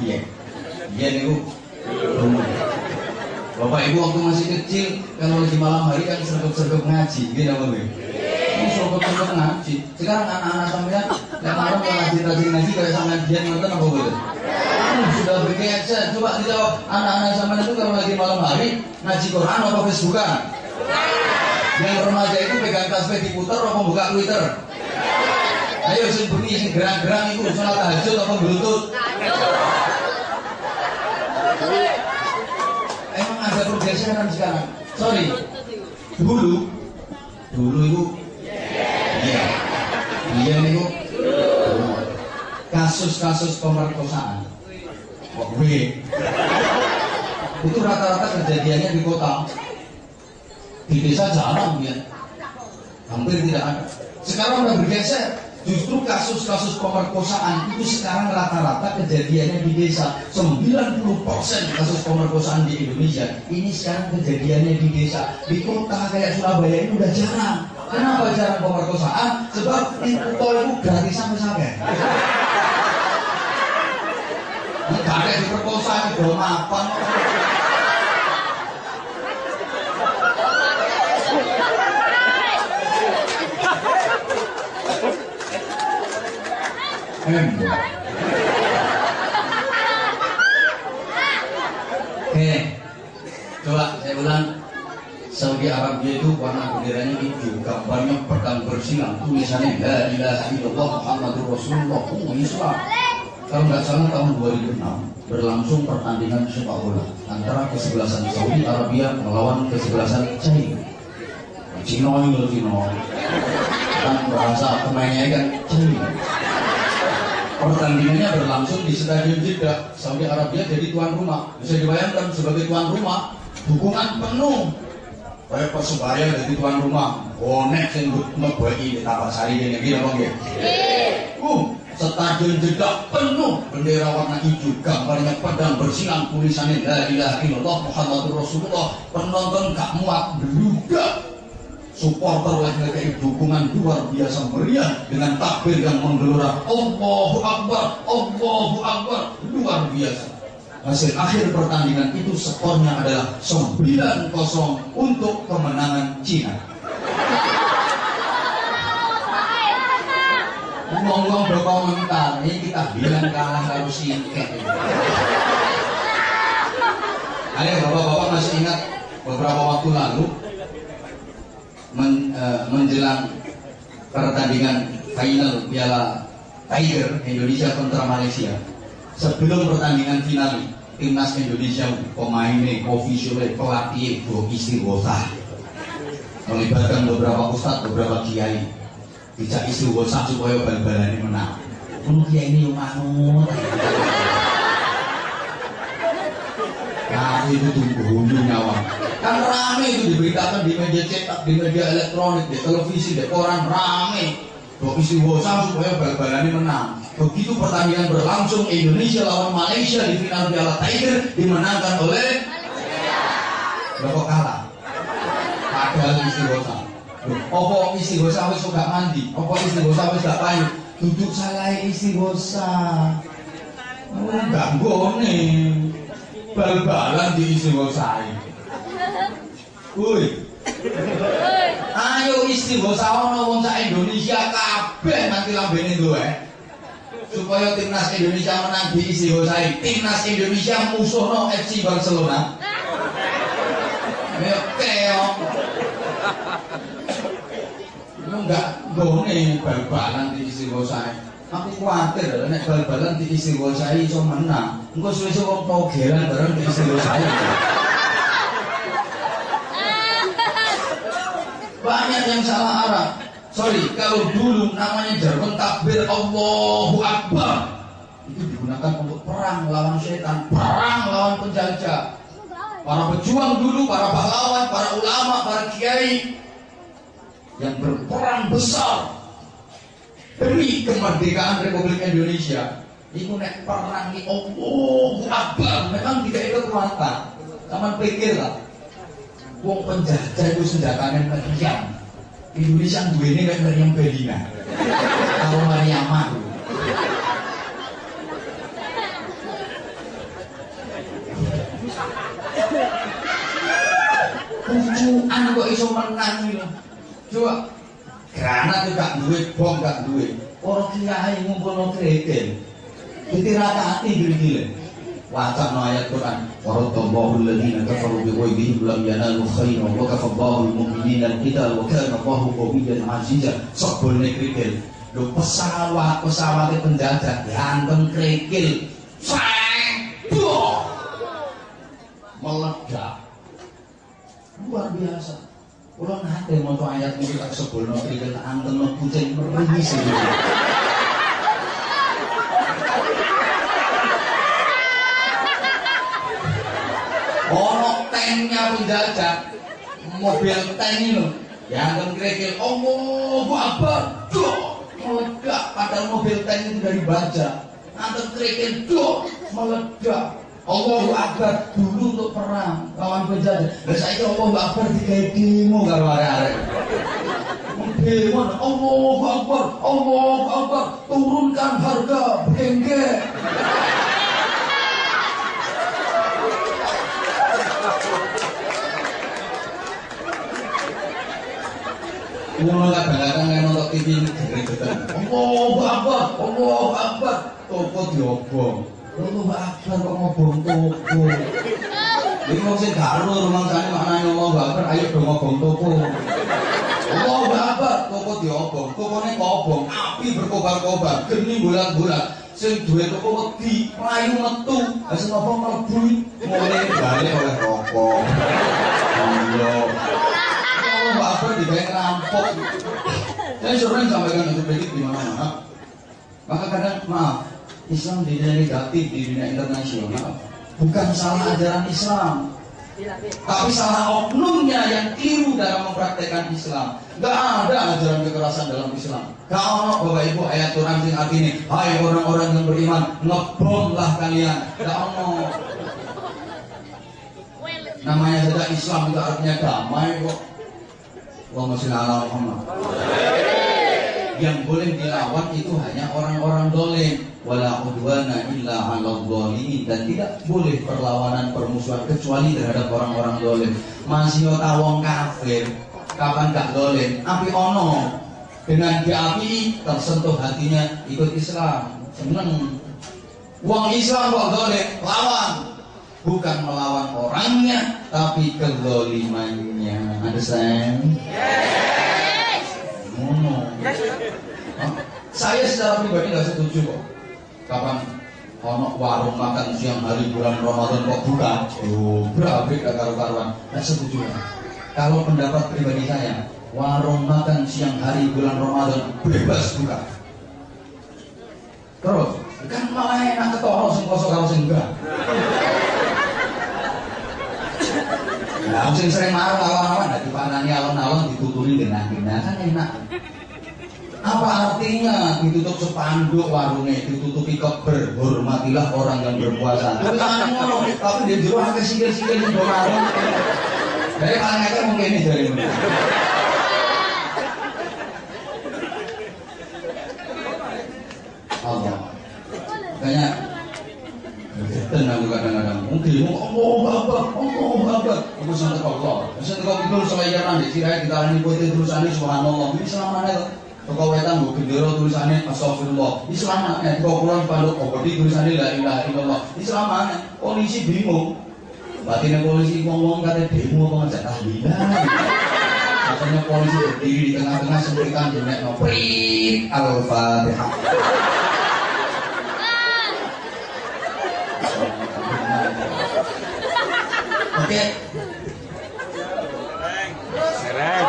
biyen itu dulu. Bapak Ibu waktu masih kecil kalau lagi malam hari kan sergap ngaji, gitu apa gue? Sergap ngaji. Sekarang anak-anak sampean yang malam kalau ngaji kayak sama dia nonton apa betul? Sudah bergeser. Coba dijawab, anak-anak sampean itu kalau lagi malam hari ngaji Quran apa Facebookan? Yang remaja itu pegang tasbih diputar apa buka Twitter? Ayo sing bunyi sing gerang-gerang itu sholat tahajud apa berlutut? Emang ada pergeseran sekarang. Sorry. Dulu itu iya itu kasus-kasus pemerkosaan. Itu rata-rata kejadiannya di kota. Di desa jarang ya, hampir tidak ada. Sekarang udah bergeser. Justru kasus-kasus pemerkosaan itu sekarang rata-rata kejadiannya di desa. 90% kasus pemerkosaan di Indonesia ini sekarang kejadiannya di desa. Di kota kayak Surabaya ini udah jarang. Kenapa jarang pemerkosaan? Sebab itu itu gratis sampai. Gak ada diperkosa di bawah mapan. Oke, coba saya ulang. Saudi Arabia itu warna benderanya hijau, gambarnya pedang bersilang, tulisannya La ilaha illallah Muhammadur Rasulullah Islam. Kalau nggak salah tahun 2006 berlangsung pertandingan sepak bola antara kesebelasan Saudi Arabia melawan kesebelasan China. Cina kan bahasa pemainnya kan China. Pertandingannya berlangsung di Stadion Jeddah. Saudi Arabia jadi tuan rumah. Bisa dibayangkan sebagai tuan rumah, dukungan penuh. Kayak Persebaya jadi tuan rumah. Bonek sing ngebagi di Tapasari gini gini bang ya. Stadion Jeddah penuh bendera warna hijau, gambarnya pedang bersilang, tulisannya La ilaha illallah Muhammadur Rasulullah. Penonton gak muat beludak. Supporter lagi dukungan luar biasa meriah dengan takbir yang menggelora Allahu Akbar, luar biasa. Hasil akhir pertandingan itu skornya adalah 9-0 untuk kemenangan Cina. Ngomong berkomentar, ini kita bilang kalah harus singkat. Ayo bapak-bapak masih ingat beberapa waktu lalu menjelang pertandingan final Piala Tiger Indonesia kontra Malaysia. Sebelum pertandingan final, timnas Indonesia pemainnya, ofisialnya, pelatih, istighosah, melibatkan beberapa ustadz, beberapa kiai, tidak istighosah supaya bal-balannya menang. Kiai ini yang manut. Nah itu tunggu nyawa. Kan rame itu diberitakan di media cetak, di media elektronik, di televisi, di koran rame. Istighosah supaya bal-balannya menang. Begitu pertandingan berlangsung, Indonesia lawan Malaysia di final Piala Tiger dimenangkan oleh Bapak kalah. Padahal istighosah. Apa istighosah wis gak mandi? Apa istighosah wis gak payu? Duduk salah istighosah. Enggak gone. Bal-balan di istighosah. Woi. Ayo istighosah ono wong sak Indonesia kabeh nanti lambene duwe. Supaya timnas Indonesia menang di istighosah. Timnas Indonesia musuhno FC Barcelona. Ayo keok. Lu enggak gone bal-balan di istighosah. Aku khawatir nek bal-balan di istighosah iso menang. Engko suwe-suwe wong togelan bareng di istighosah. Banyak yang salah arah. Sorry, kalau dulu namanya jargon takbir Allahu Akbar itu digunakan untuk perang lawan setan, perang lawan penjajah. Para pejuang dulu, para pahlawan, para ulama, para kiai yang berperang besar demi kemerdekaan Republik Indonesia. Iku nek perang iki Allahu Akbar, memang tidak ada kekuatan. Taman pikir lah. Wong penjajah itu senjatanya meriam. Indonesia duwene kayak meriam Belina. Kalau Mariamah. Pucukan kok iso menang iki. Coba granat itu gak duwe, bom gak duwe. Orang kiai ngumpulno krekel. Ditirakati gile-gile. Wacana ayat Quran, waradallahu alladziina kafaru bighayzihim lam yanalu khairan wa kafallahu al-mu'minina al-qital wa kana Allahu qawiyyan 'azizan. Sebelne krekel. Lho pesawat penjajah dihantam krekel. Sang! Meledak. Luar biasa. Kalau nanti mau ayat ini tak sebelum kita anten kucing meringis ini. Ono tanknya penjajah, mobil tank ini, yang akan kerikil, Allahu Akbar, meledak. Padahal mobil tank itu dari baja, anten kerikil, meledak. Allahu Akbar dulu untuk perang lawan penjajah. Lah saiki Allahu Akbar digawe demo karo arek-arek. Demo Allahu Akbar, Allahu Akbar, turunkan harga bengke. Kulo kadang-kadang nek nonton TV gregetan. Allahu Akbar, Allahu Akbar, toko diobong. Allahu Akbar kok ngobong toko. Iki wong sing gak ero rumangsane maknane Allahu Akbar, ayo do ngobong toko. Allahu Akbar, toko diobong, tokone kobong, api berkobar-kobar, geni bulat-bulat. Sing duwe toko wedi, mlayu metu, sing ngobong mlebu, mulai balik oleh rokok. Iya. Allahu Akbar digawe rampok. Saya sering sampaikan untuk begitu di mana-mana. Maka kadang maaf, Islam di dunia negatif, di dunia internasional bukan salah ajaran Islam, tapi salah oknumnya yang keliru dalam mempraktekkan Islam. Gak ada ajaran kekerasan dalam Islam. Kalau Bapak Ibu ayat Quran sing artinya, hai orang-orang yang beriman, ngebomlah kalian. Gak ono. Namanya saja Islam itu artinya damai kok. Allahumma sholli ala Muhammad. Yang boleh dilawan itu hanya orang-orang dolim. Wala udwana illa 'alal zalimin, dan tidak boleh perlawanan permusuhan kecuali terhadap orang-orang dolim. Masih wong kafir, kapan gak dolim? Api ono dengan diapi tersentuh hatinya ikut Islam, seneng. Wong Islam kok dolim, lawan. Bukan melawan orangnya, tapi kezalimannya. Understand? Yes. Saya secara pribadi nggak setuju kok. Kapan ono warung makan siang hari bulan Ramadan kok buka? Oh, berapa gak karu-karuan? Nggak setuju. Kalau pendapat pribadi saya, warung makan siang hari bulan Ramadan bebas buka. Terus, kan malah enak ketoro sing kosong karo sing enggak. Nah, sing sering marah lawan-lawan, nah dipanani alon-alon dituturi genah-genah kan enak. Apa artinya ditutup spanduk warungnya, ditutupi keber, hormatilah orang yang berpuasa. Tapi dia jero akeh sikil-sikil sing do marung. Dari paling akeh mungkin ini dari mana. Allah. Makanya tenang aku kadang-kadang mungkin Allahu Akbar, Allahu Akbar. Aku sangat Allah. Sangat kok itu saya nanti sirai kita ini putih terusane subhanallah. Ini selamane toko wetan mbok gendera tulisane astagfirullah. Iki selamane toko Quran panduk kok tulisane la ilaha illallah. Iki selamane polisi bingung. Batine polisi ngomong kate demo apa ngajak tahlilan. Katanya polisi berdiri di tengah-tengah semprikan jenekno prit al-Fatihah. Oke. Sereng.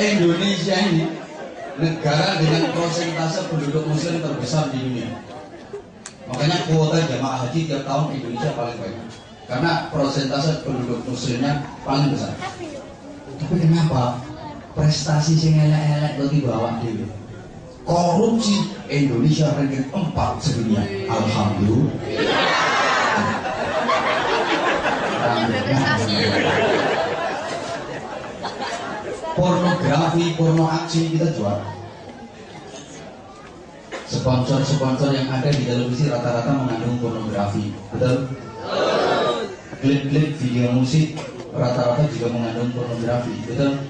Indonesia ini negara dengan persentase penduduk muslim terbesar di dunia. Makanya kuota jamaah haji tiap tahun Indonesia paling banyak. karena persentase penduduk muslimnya paling besar. Tapi kenapa prestasi sing elek-elek kok dibawa dhewe? Korupsi Indonesia ranking 4 sedunia. Alhamdulillah. Pornografi, porno aksi kita jual. Sponsor-sponsor yang ada di televisi rata-rata mengandung pornografi, betul? Klip-klip video musik rata-rata juga mengandung pornografi, betul?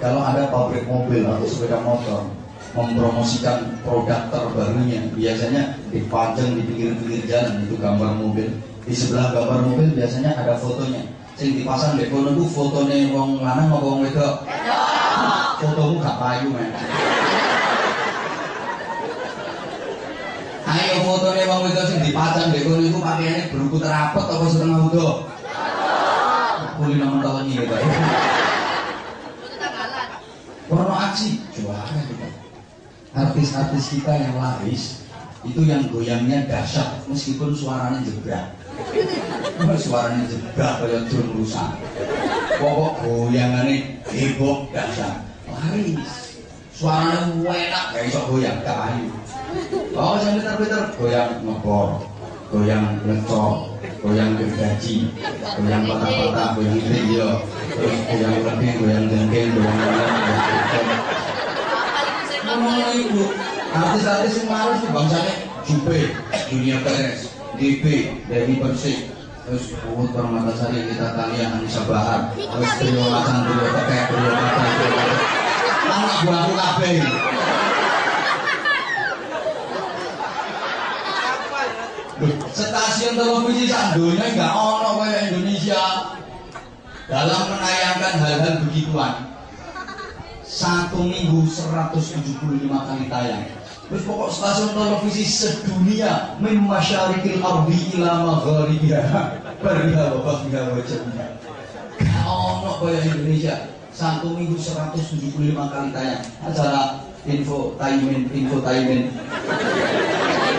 Kalau ada pabrik mobil atau sepeda motor mempromosikan produk terbarunya, biasanya dipajang di pinggir-pinggir jalan itu gambar mobil. Di sebelah gambar mobil biasanya ada fotonya. Sing dipasang di kono itu fotonya wong lanang apa wong wedok? Fotomu gak payu, men. Ayo fotonya wong wedok sing dipasang di kono itu pakaiannya berukut rapet apa setengah udah? Kuli nomor tahun ini, Pak. Porno aksi juara kita. Artis-artis kita yang laris itu yang goyangnya dahsyat meskipun suaranya jebrak. Suaranya jebrak kayak drum rusak. Pokok goyangannya heboh dahsyat. Laris. Suaranya enak gak iso goyang gak ayu. Oh, yang pinter-pinter goyang ngebor, goyang ngecok, goyang gergaji, goyang patah-patah, goyang video, terus goyang lebih, goyang jengking, goyang ngomong itu artis-artis yang laris itu bangsanya Jupe, Junior Perez, DB, Dewi Persik, terus Uut Permatasari, Kita Talia, Anissa Bahar, terus Trio Macan, Trio Tekek, Trio Mata, anak buahku kabeh. Stasiun televisi sandunya nggak ono kayak Indonesia dalam menayangkan hal-hal begituan. 1 minggu 175 kali tayang. Terus pokok stasiun televisi sedunia min masyarikil ardi ila magharibiha bariha wa baghriha wa jamiha. Gak ono kayak Indonesia 1 minggu 175 kali tayang. Acara infotainment.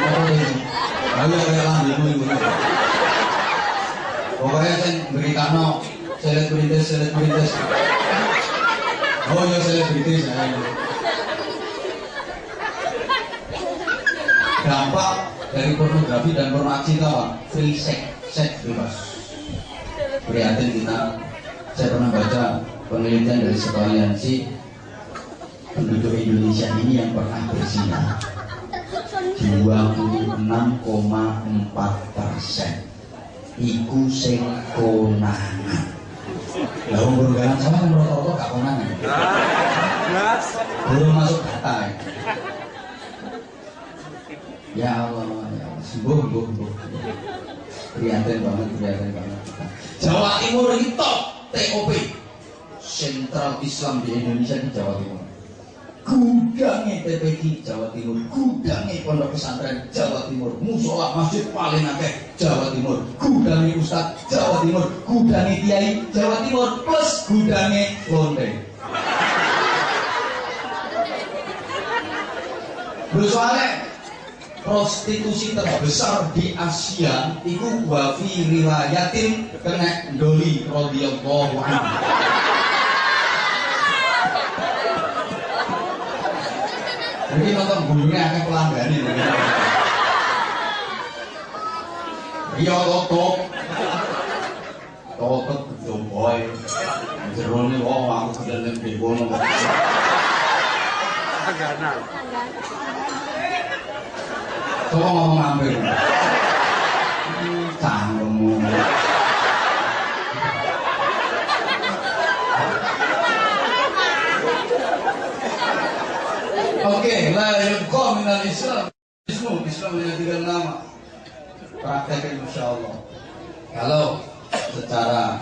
Apa itu? Ayo lanjut itu. Pokoknya saya berikan selebritis. Oh ya selebritis saya. Dampak dari pornografi dan porno aksi itu apa? Free sex bebas. Prihatin kita. Saya pernah baca penelitian dari sebuah aliansi penduduk Indonesia ini yang pernah berzina 26,4% iku sing konangan. Lah wong bergangan sama kan rata-rata gak konangan. Belum masuk data ya. Ya Allah, sembuh. Prihatin banget. Jawa Timur ini top TOP Sentral Islam di Indonesia di Jawa Timur. Gudangnya TPQ Jawa Timur, gudangnya pondok pesantren Jawa Timur, musola masjid paling akeh Jawa Timur, gudangnya ustad Jawa Timur, gudangnya kiai Jawa Timur, plus gudangnya lonte. Soalnya prostitusi terbesar di Asia itu wafi riwayatin kena doli radhiyallahu anhu. Ini nonton gurunya akan pelanggan ini. Iya totok jomboy. Jerone wong aku kedelen bebono. Agana. Coba ngomong hampir. Canggung. Oke, la yubqa minal Islam. Islam punya 3 nama. Praktekin insya Allah. Kalau secara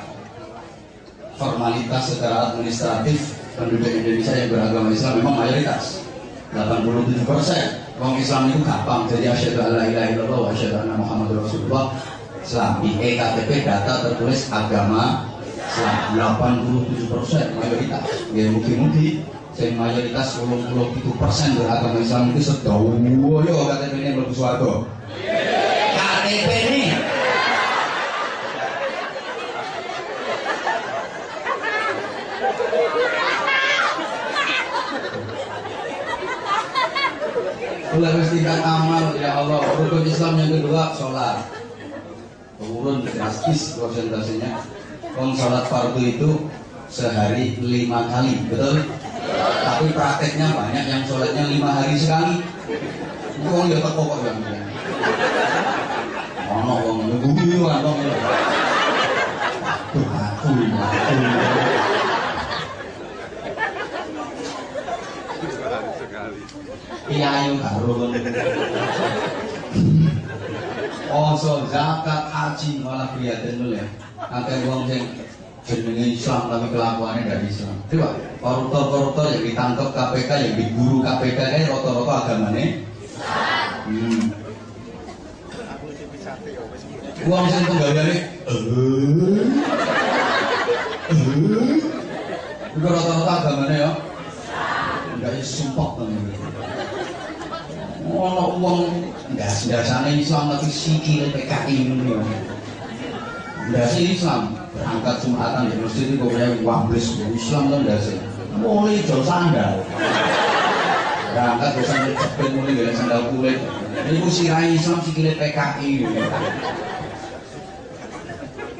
formalitas, secara administratif penduduk Indonesia yang beragama Islam memang mayoritas 87%. Orang Islam itu gampang, jadi asyhadu alla ilaha illallah wa asyhadu anna Muhammadar Rasulullah. Islam di EKTP data tertulis agama Islam 87% mayoritas. Ya mungkin yang mayoritas 87% beragama Islam itu sedawu yo KTP ini mlebu swarga. KTP ini turun drastis prosentasenya. Wong sholat fardu itu sehari 5 kali, betul? Tapi prakteknya banyak yang sholatnya 5 hari sekali. Itu wong ya teko kok yang ono wong nunggu ono. Tuh aku. Iya ayo karo. So zakat haji malah prihatin dulu ya. Akeh wong sing jenenge Islam tapi kelakuannya dari Islam. Coba koruptor-koruptor yang ditangkap KPK, yang diguru KPK kan rata-rata agamanya uang sing penggaweane itu rata-rata agamanya ya enggak sumpah tenan. Ono uang dasane Islam tapi sikile PKI ini ya. Dasi Islam berangkat Jumatan di masjid itu pokoknya wablis Islam kan dasi mulai jauh sandal berangkat ke sandal jepit mulai dari sandal kulit ini sirai Islam sikile PKI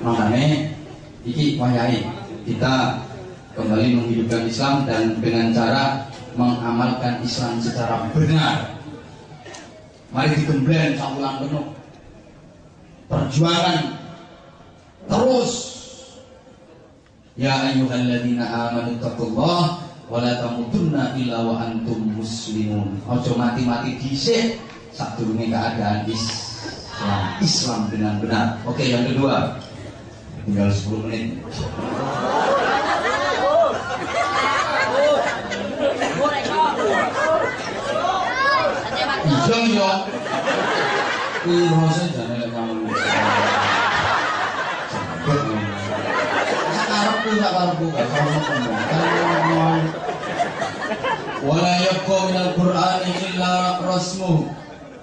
makanya iki wayai kita kembali menghidupkan Islam dan dengan cara mengamalkan Islam secara benar. Mari digembleng sabulan penuh perjuangan terus. Ya ayyuhalladzina amanu taqullaha wa la tamutunna illa wa antum muslimun. Ojo mati-mati dhisik sadurunge keadaan Islam dengan benar. Oke, yang kedua. Tinggal 10 menit. Ijong yo. Kuwi rasa jane kamu. Sakarepku gak ngomong. Wala yabqa minal Qur'ani illa rasmuh.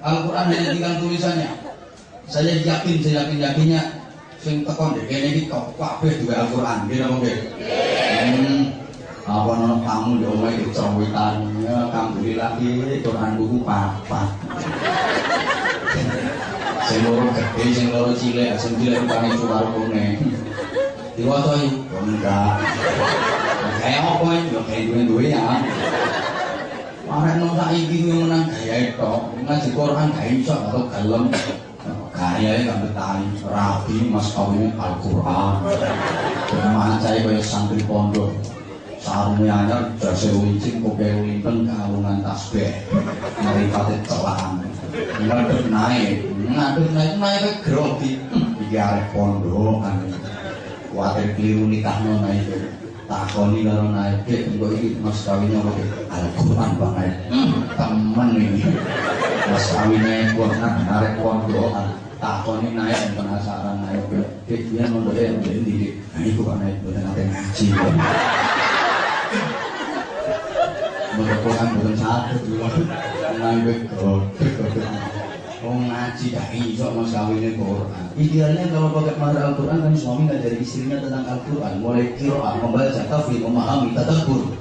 Al-Qur'an hanya tinggal tulisannya. Saya yakinnya sing tekon deh kene iki kok kabeh duwe Al-Qur'an, nggih napa nggih? Apa ana tamu yo omahe dicawitan. Ya alhamdulillah iki Qur'an buku papat. Sing loro gede, sing loro cilik, sing cilik rupane suwargane. Diwaca iki enggak. Kayak apa iki yo kayak duwe ya. Arek nang saiki kuwi menang gaya tok. Ngaji Qur'an gak iso atau gelem. Gaya kan betani rapi mas kawin Al-Qur'an. Macai kaya santri pondok. Sarungnya anyar jase wincing kope limpen kalungan tasbih. Marifate celaan. Ngadep naik grogi. Iki arek pondokan. Kuwatir kliru nikahno naik. Takoni karo naik engko iki mas kawinnya kok Al-Qur'an banget. Temen ini. Mas kawinnya Qur'an arek pondokan. Takoni naik penasaran naik. Dia mondok ndi. Nah iku kok naik boten ate ngaji. Quran bukan satu naik ngaji gak iso mas kawinnya Quran. Idealnya kalau pakai mahar Al-Quran kan suami ngajari istrinya tentang Al-Quran, mulai qiraah, membaca, tafsir, memahami, tadabbur,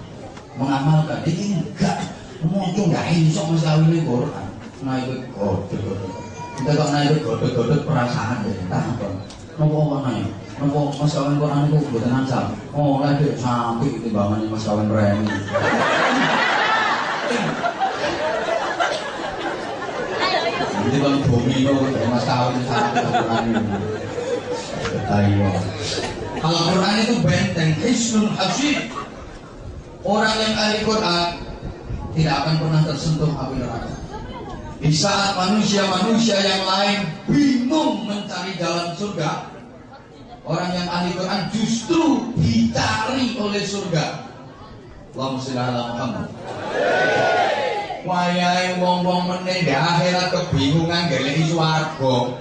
mengamalkan. Ini enggak, muncul gak iso mas kawinnya Quran. Naik godot. Kita kok naik godot perasaan deh, entah apa. Nopo naik, nopo mas kawin Quran itu bukan ansal. Oh lagi sampai timbangannya mas kawin remi. Jadi bang domino mas kawin sampai Al-Quran ini. Ayo. Al-Quran itu benteng hisnul hasid. Orang yang ahli Quran tidak akan pernah tersentuh api neraka. Di saat manusia-manusia yang lain bingung mencari jalan surga, orang yang ahli Quran justru dicari oleh surga. Allahumma sholli ala Muhammad. Wayahe wong-wong meneh di akhirat kebingungan goleki swarga.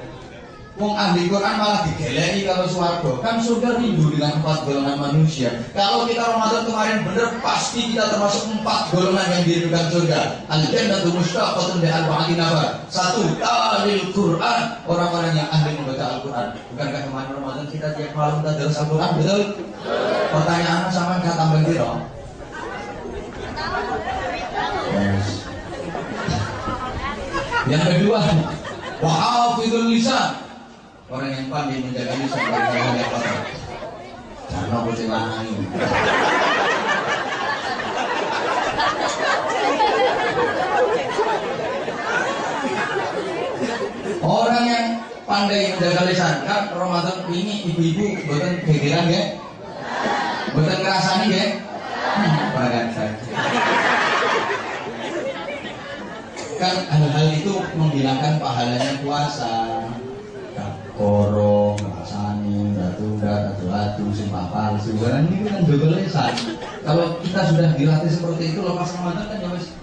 Wong ahli Quran malah digeleki kalau swarga. Kan surga rindu dengan 4 golongan manusia. Kalau kita Ramadan kemarin bener pasti kita termasuk 4 golongan yang dirindukan surga. Al-jannatu mushtaqatun bi arba'ati nafar. 1. Talil Quran, orang-orang yang ahli membaca Al-Quran. Bukankah kemarin Ramadan kita tiap malam tadarus Al-Quran, betul? Pertanyaannya sama kata tambah kira. Yes. Yang kedua, wahafidul lisan, Orang yang pandai menjaga lisan dari hal yang kotor. Jangan kucing lanang. Orang yang pandai menjaga lisan, kan Ramadan ini ibu-ibu bukan gegeran ya, bukan ngerasani ya, barat saja. Kan hal-hal itu menghilangkan pahalanya puasa. Korong, ngerasani, tunda, adu-adu, sumpah palsu, barang ini kan jaga lisan. Kalau kita sudah dilatih seperti itu, lepas Ramadan kan ya wis.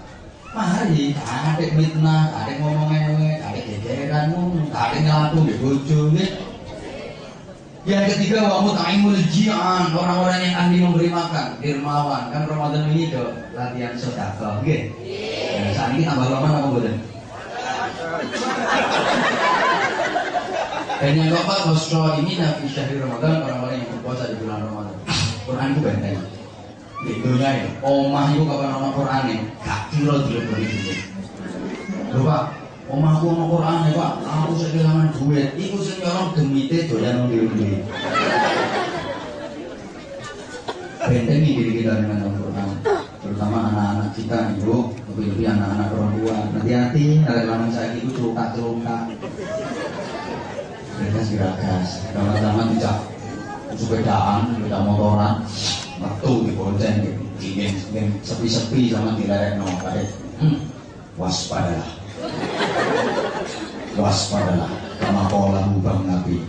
Mari, adek mitnah, adek ngomong ewe, adek gegeranmu, adek nyelaku di bojo. Yang ketiga, wa mut'imul ji'an, orang-orang yang ahli memberi makan, dermawan. Kan Ramadan ini do latihan sedekah, nggih. Nah, saat ini tambah lama apa mboten? Dan yang keempat, wasra ini nabi syahri Ramadan, orang-orang yang berpuasa di bulan Ramadan. Quran itu benteng. Di dunia ini, omah itu kapan ono Quran ini, gak kira dileboni duit. Lho Pak, omahku ono Quran ya Pak, aku kehilangan duit. Iku sing nyorong gemite doyan ngendi-endi. Bentengi diri kita dengan Al-Quran, terutama anak-anak kita itu, lebih-lebih anak-anak orang tua. Hati-hati, dari zaman saya itu celungkak-celungkak. Geragas, zaman-zaman tidak sepedaan, sepeda motoran. Waktu di bonceng, dingin, sepi-sepi sama di lereng no, waspadalah, waspadalah, karena pola lubang Nabi.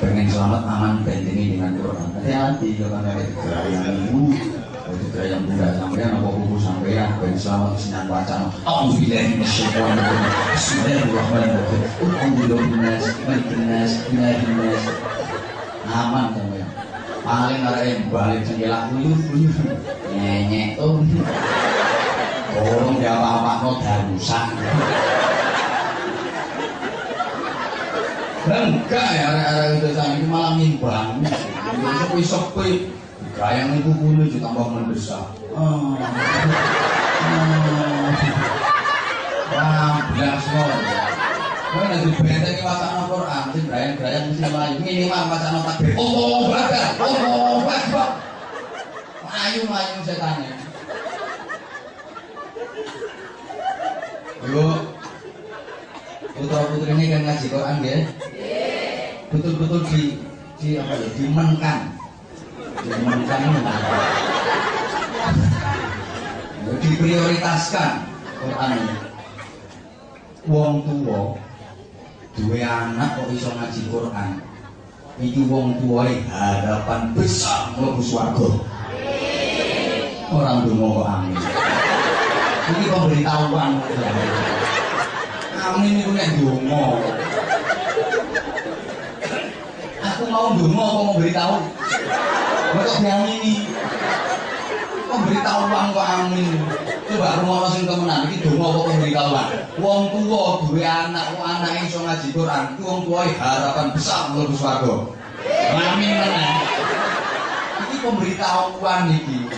Pengen selamat aman bentengi dengan Quran. Hati-hati kalau ada gerayang ibu, itu gerayang budak sampean apa buku sampean, pengen selamat senang baca. Alhamdulillah, Bismillahirrahmanirrahim. Alhamdulillah, aman sampean. Paling ada yang balik sengkelak luyuh nyenyek tuh tolong dia apa-apa no darusan enggak ya arah-arah itu sana itu malah mimbang sepi-sepi gayang itu kuno juga tambah mendesak belas semua gue nanti benteng ini wacana Quran sih berayang-berayang mesti melayu minimal wacana takbir oh bakar melayu setannya yuk putra-putri ini kan ngaji Quran ya betul-betul dimenkan diprioritaskan Quran ini wong tua duwe anak kok iso ngaji Quran iki wong tuwae harapan besar mlebu swarga orang donga kok amin iki pemberitahuan amin niku nek donga aku mau donga apa mau beritahu kok diamini pemberitahuan kok amin coba rumono sing temenan iki donga apa pemberitahuan wong tuwa duwe anak kok anake iso ngaji Quran iki wong tuwae harapan besar mlebu swarga amin tenan iki pemberitahuan iki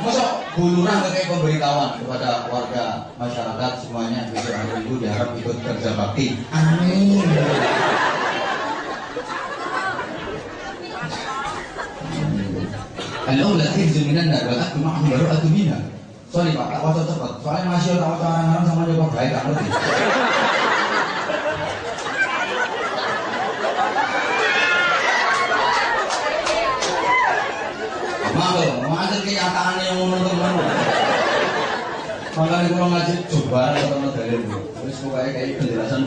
masa buluran kayak pemberitahuan kepada warga masyarakat semuanya besok hari Minggu diharap ikut kerja bakti amin kalau latih jaminan dapat aku mau baru aku mina. Sorry Pak, tak waca cepet. Soalnya masih tak waca orang-orang sama dia kok baik gak ngerti. Mau ngajar kenyataan yang mau teman. Makanya kalau ngajar coba teman dalil dulu. Terus pokoknya kayak penjelasan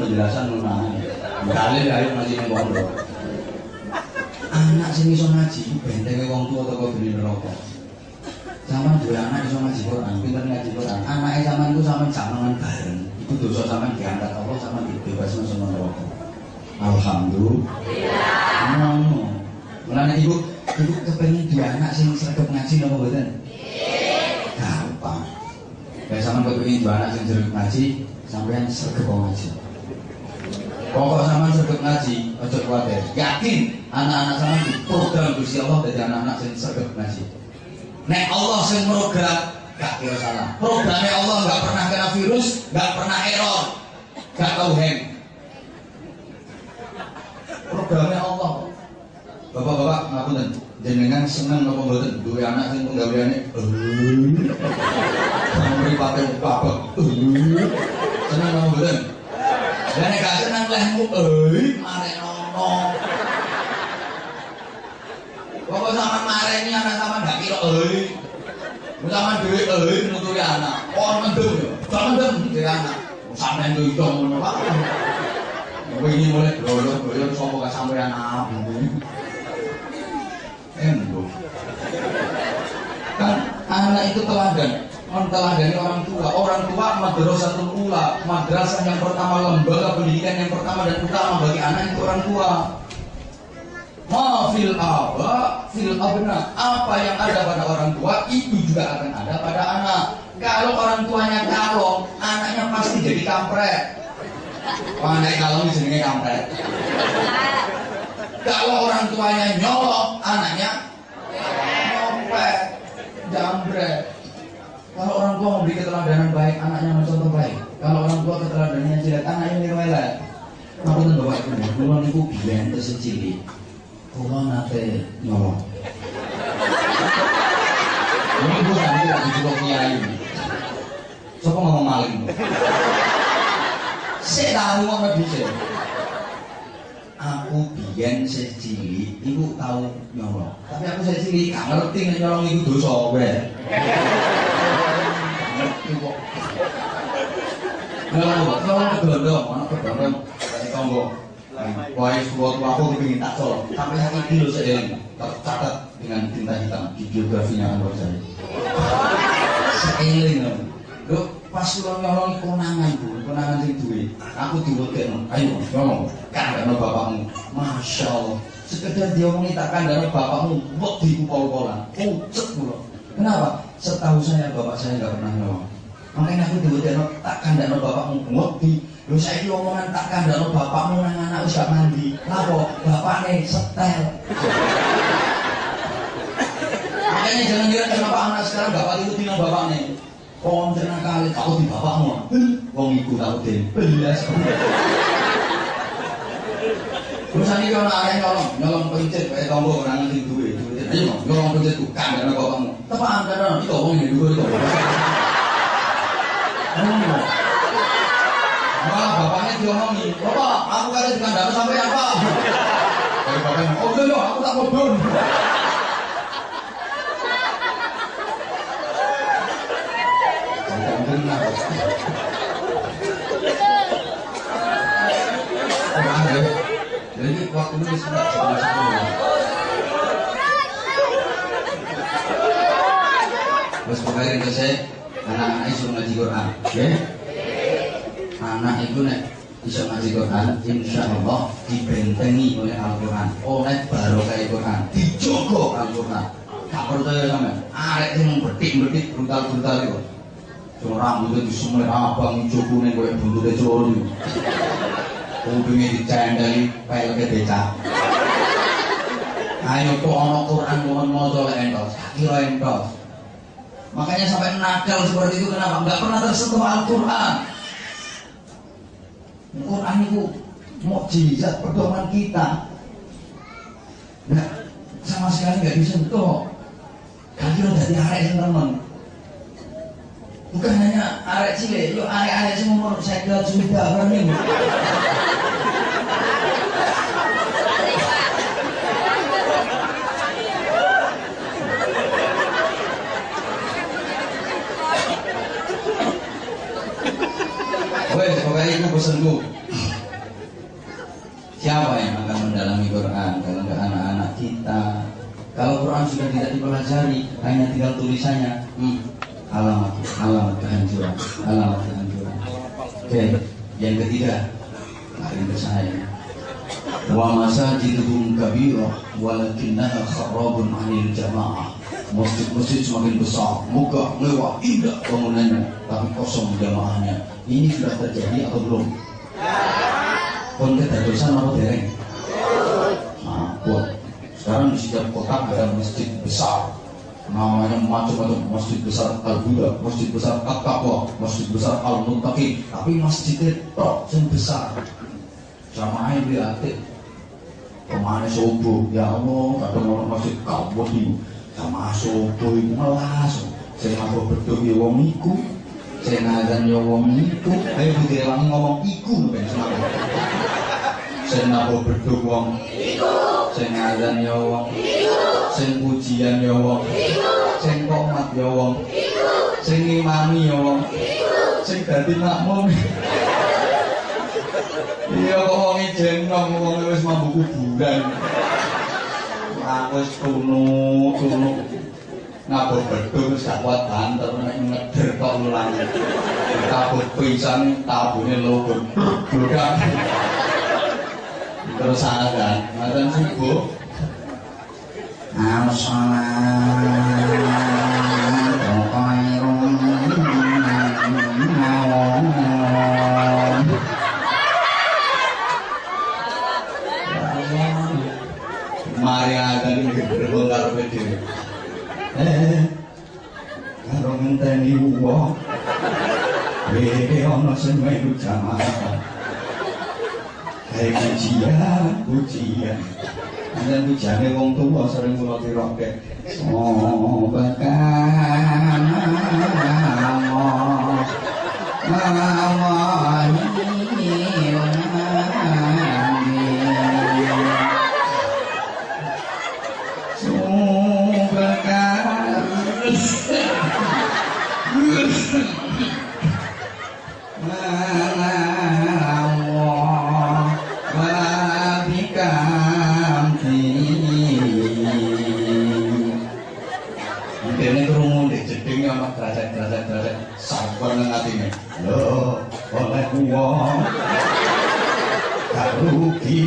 mengenai dalil ayo ngaji yang ngobrol. Anak sing iso ngaji bentenge wong tua teko geni neraka. Sampeyan duwe anak iso ngaji Quran, pinter ngaji Quran. Anake sampeyan ku sampeyan jangan bareng. Iku dosa sampeyan diangkat Allah sampeyan dibebas masuk neraka. Alhamdulillah. Mulane ibu kepengin duwe anak sing sregep ngaji napa mboten? Nggih. Gampang. Lah sampeyan kepengin duwe anak sing sregep ngaji, sampeyan sregep ngaji. Pokok sama sregep ngaji, ojo kuwatir. Yakin anak-anak sama di program Gusti Allah dadi anak-anak sing sregep ngaji. Nek Allah sing program, gak kira salah. Programnya Allah gak pernah kena virus, gak pernah error, gak tau hang. programnya Allah. Bapak-bapak ngapunten, jenengan seneng apa mboten duwe anak sing penggaweane sampai pakai bapak seneng apa mboten? Lah nek gak seneng lehmu mare nono. Pokok sampean mareni anak sampean gak kira sampean dhewe nuturi anak. Oh mendem yo. Sampean dhewe anak. Sampean itu ngono Pak. Ini mulai goyok-goyok sapa gak sampean apa. Kan anak itu teladan, menteladani orang tua madrasatul ula, madrasah yang pertama, lembaga pendidikan yang pertama dan utama bagi anak itu orang tua. Ma fil aba fil abna, apa yang ada pada orang tua itu juga akan ada pada anak. Kalau orang tuanya kalong, anaknya pasti jadi kampret. Pandai kalong jenenge kampret. Kalau orang tuanya nyolong, anaknya nyopet, jambret. Kalau orang tua memberi keteladanan baik, anaknya mencontoh baik. Kalau orang tua keteladanannya jelek, anaknya nirwelek. Aku tuh bawa itu, kulon itu biyen tersecili. Kulon nate nyolong. Ini gue nanti lagi juga kiai. Siapa ngomong maling? Saya tahu apa bisa. Aku biyen sik cilik iku tau nyolong. Tapi aku sik cilik gak ngerti nek nyolong iku dosa wae. Ngerti kok. Nyolong kedondong, ana kedondong nek tonggo. Wae suatu aku kepengin tak colong. Sampai saiki lho sik eling. Tercatat dengan tinta hitam di biografinya Anwar Zaid. Seeling lho. Pas kula nyolong konangan Bu, konangan sing duwe. Aku diwedekno. Ayo nyolong. Kandhane bapakmu. Masyaallah. Sekedar diomongi tak kandhane bapakmu, wedi pol-polan. Pucet kula. Kenapa? Setahu saya bapak saya enggak pernah nyolong. Makanya aku diwedekno tak kandhane bapakmu, wedi. Lho saiki omongan tak kandhane bapakmu nang anak wis gak mandi. Lapo? Bapakne setel. Makanya jangan kira kenapa anak sekarang gak pati wedi nang bapakne. Koncerna kali tau di bapakmu. Wong iku tau belas. Terus ini kalau ada nyolong pencet kayak tombol orang ngerti duit. Ayo nyolong pencet tuh kandang bapakmu. Tepaan karena itu wong ini dulu itu. Malah bapaknya diomongi, bapak aku kali di kandang sampai apa? Dari bapaknya, oh iya aku tak bodoh. Jadi waktu ini sudah terus pokoknya itu saya anak-anak itu ngaji Quran, ya? Anak itu nek bisa ngaji Quran, insya Allah dibentengi oleh Al-Quran, oleh barokah Al-Quran, dijogo Al-Quran. Tak percaya sama, arek yang betik brutal itu. Cuma rambutnya disemir abang, jokune kayak buntutnya curi. Kupingnya dicendeli, peleknya becak. Ayo tuh ono Quran mohon entos, kira entos. Makanya sampai nakal seperti itu kenapa? Enggak pernah tersentuh Al-Quran. Al-Quran itu mukjizat pedoman kita. Nah, sama sekali nggak disentuh. Kira dari arek yang temen. Bukan hanya arek cilik, yuk arek-arek sing umur 50 sudah berani. Wes, pokoknya itu pesanku. Siapa yang akan mendalami Quran kalau enggak anak-anak kita? Kalau Quran sudah tidak dipelajari, hanya tinggal tulisannya. Alamat kehancuran. Oke, yang ketiga, mari bersaya. Wa masajiduhum kabirah walakinnaha kharabun 'anil jamaah. Masjid-masjid semakin besar, megah, mewah, indah bangunannya, tapi kosong jamaahnya. Ini sudah terjadi atau belum? Pun kedadosan apa dereng? Buat sekarang di setiap kota ada masjid besar. Namanya macam-macam, masjid besar Al-Huda, masjid besar At-Taqwa, masjid besar Al-Muttaqin, tapi masjidnya tok yang besar. Jamaahnya beli aktif.
kemana subuh ya Allah kadang orang masjid kabut itu sama subuh itu melas saya ngapa beduk ya wong iku saya ngazan ya wong iku ayo putih wangi ngomong iku ben semangat saya ngapa beduk wong iku saya ngazan ya wong iku saya pujian ya wong iku saya komat ya wong iku saya ngimami ya wong iku saya dadi makmum. Iya kok wong jenong wong wis mambu kuburan. Wis kuno. Ngabuk bedhug wis gak kuat banter nek ngeder kok ulang. Kabut pisan tabune lobur. Blodak. Terus azan, azan subuh. Mari ada di gerbong karo dhewe. Karo ngenteni wong. Iki ana sing melu jamaah. Pujian. Dan pujane wong tuwa sering kula tiroke.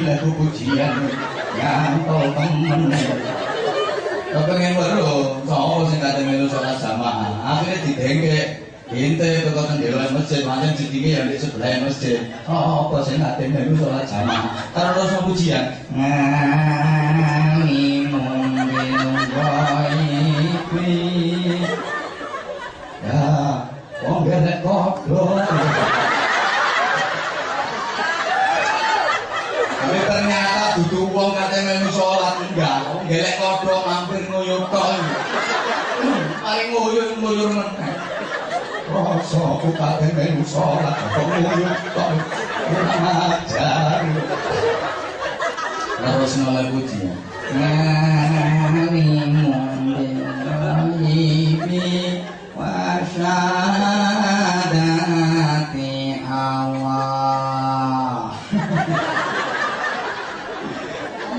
Lagu pujian ngantol temen kepengen weruh sapa sing kadang melu salat jamaah akhirnya didengke ente teko kendela masjid pancen jedinge ya di sebelah masjid apa sing kadang melu salat jamaah karo rasa pujian ngalimun bil ya wong gelek kodho. Ternyata butuh uang katanya melu sholat enggak, gelek kodok mampir nguyur tok. Paling nguyur meneh. Rasa aku katanya melu sholat kok nguyur tok. Kurang ajar. Terus nolak pujian. Ngalimun bil wasyadati Allah.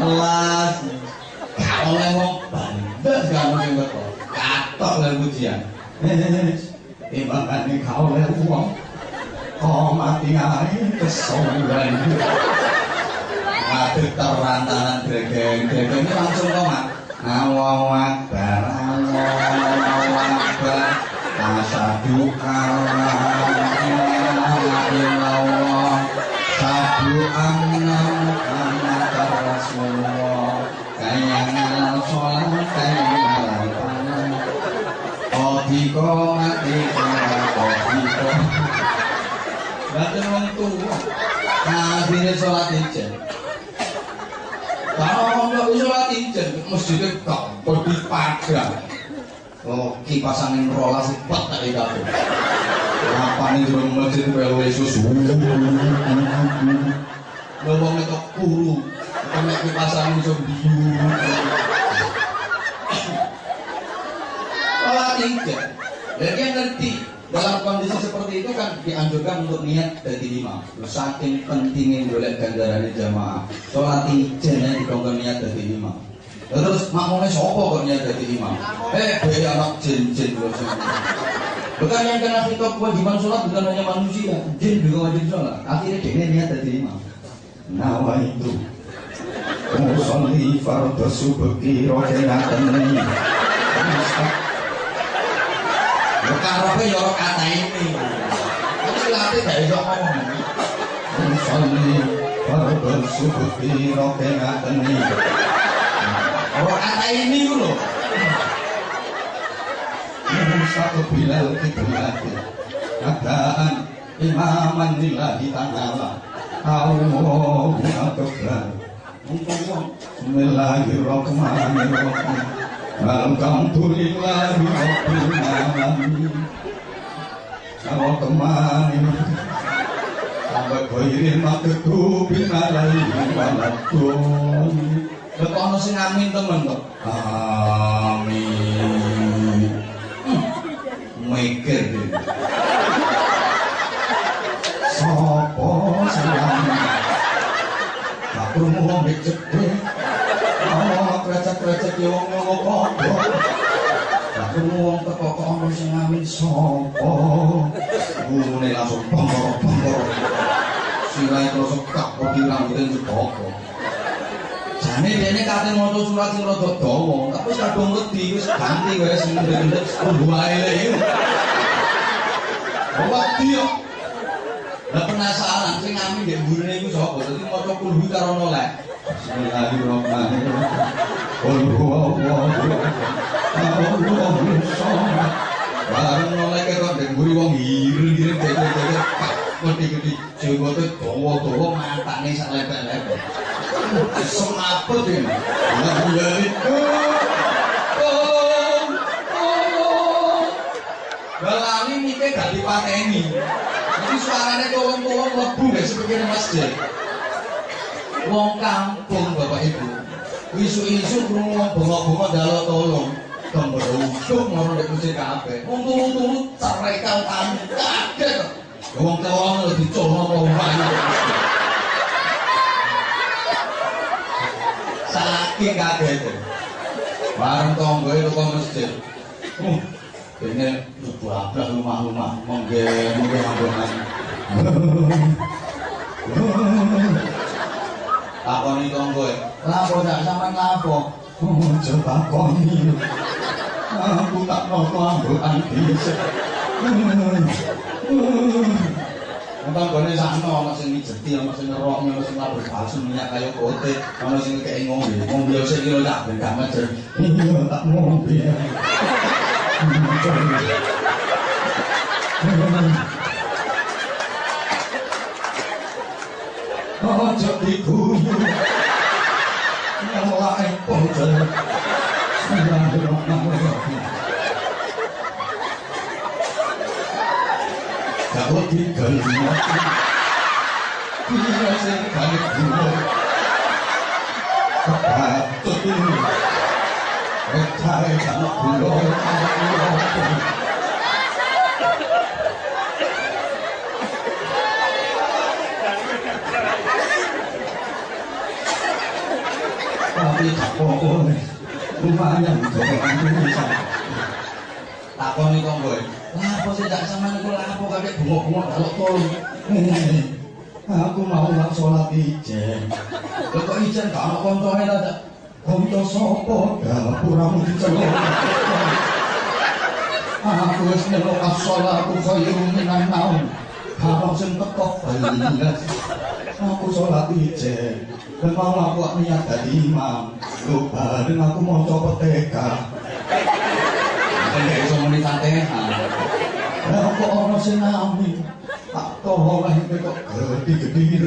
Kelas kalau ngomong bandes kamu yang betul katok lah pujian timbangan ini kau lah uang kau mati ngai kesombongan ngaduk terantaran gregeng langsung komat Allahu Akbar Allahu Akbar asyhadu alla ilaha illallah asyhadu anna Muhammadar Rasulullah kayangan sholat kayangan pangan kodiko mati kodiko banten wong tua akhirnya sholat ijen kalau nggak sholat ijen masjidnya gampang dipadang kipas angin rolas cepat tak dikabur apa nih jurang masjid pelu Yesus ngomong itu kuru kena kipas angin biru sholat ijen dan dia ngerti dalam kondisi seperti itu kan dianjurkan untuk niat dari imam saking pentingnya golek ganjaran jamaah sholat ijen yang dikongkon niat dari imam terus makmumnya sopo kok niat dari imam beda anak jin loh bukan yang kena fitur kewajiban sholat bukan hanya manusia jin juga wajib sholat akhirnya dia niat dari imam nawa itu musolli fardhu subki rokaatani karope yo kata ini tapi latih gak iso ngomong musolli fardhu subki rokaatani kata ini lho satu bilal kiblat adaan imaman lillahi ta'ala Allahu akbar
Bismillahirrahmanirrahim. Alhamdulillahi rabbil alamin. Kalau kemarin sampai khairin maktubin alaihim waladun. Lek ana sing amin temen kok. Amin. Mikir dhewe. Sopo sing amin? Aku mau ngecek. Oh, krecek-krecek yo wong ngopo. Aku wong teko kok ana sing amin sopo? Ngene langsung bongkor-bongkor. Silahe terus kak kok dirambuten jeboko. Jane dene kate maca surat sing rada dawa, tapi wis kadung wedi wis ganti wae sing ndek wae iki. Wedi yo. Lah penasaran sing amin ndek mburine iku sapa? Dadi maca kulhu karo nolak. Bismillahirrahmanirrahim. Qul huwallahu ahad. Bareng nolak karo ndek mburi wong ireng-ireng dhewe-dhewe gede-gede jenggote dawa-dawa matane sak lepek-lepek. Semaput ini. Galani nike gak dipateni. Jadi suaranya tolong-tolong lebu gak sepikirnya masjid. Wong kampung bapak ibu. Isu-isu kurung wong bongok-bongok dalok tolong. Gemberuduk ngono dek masjid kabeh. Wong turu-turu cerai kau-kau kaget. Wong tolong lebih colong ngomongnya. Saking kaget. Bareng tonggo itu ke masjid. Ini bablas rumah-rumah mongge ambunan. Takoni tonggo. Lapo dak sampean lapo? Ojo takoni. Aku tak nopo ambunan dhisik. Tanggane sakno ana sing mijeti, ana sing ngerokne, ana sing labur palsu minyak kaya kote, ana sing kek ngombe. Ngombe sik kilo tak ben gak mejer. Iya tak ngombe. Ojo diguyu. Nyawake pojol. Bismillahirrahmanirrahim. Kalau tinggal mati, dia sekali dulu. Patut ini, percaya dulu. Tapi tak boleh, rumahnya bukan bisa. Takoni tonggo. Lapo sih tak sama niku lapo kakek bungok-bungok dalok tolong. Aku mau nggak sholat ijen. Kok ijen gak ana koncone ta? Kanca sapa? Dapuramu dicelok. Aku wis nyelok as-sholatu khairun minan naum. Harap sing teko balas. Aku sholat ijen. Dan mau aku niat dadi imam. Lho bareng aku maca Fatihah. Nek iso muni Fatihah. Kok ana sing amin. Tak toleh kok gede-gede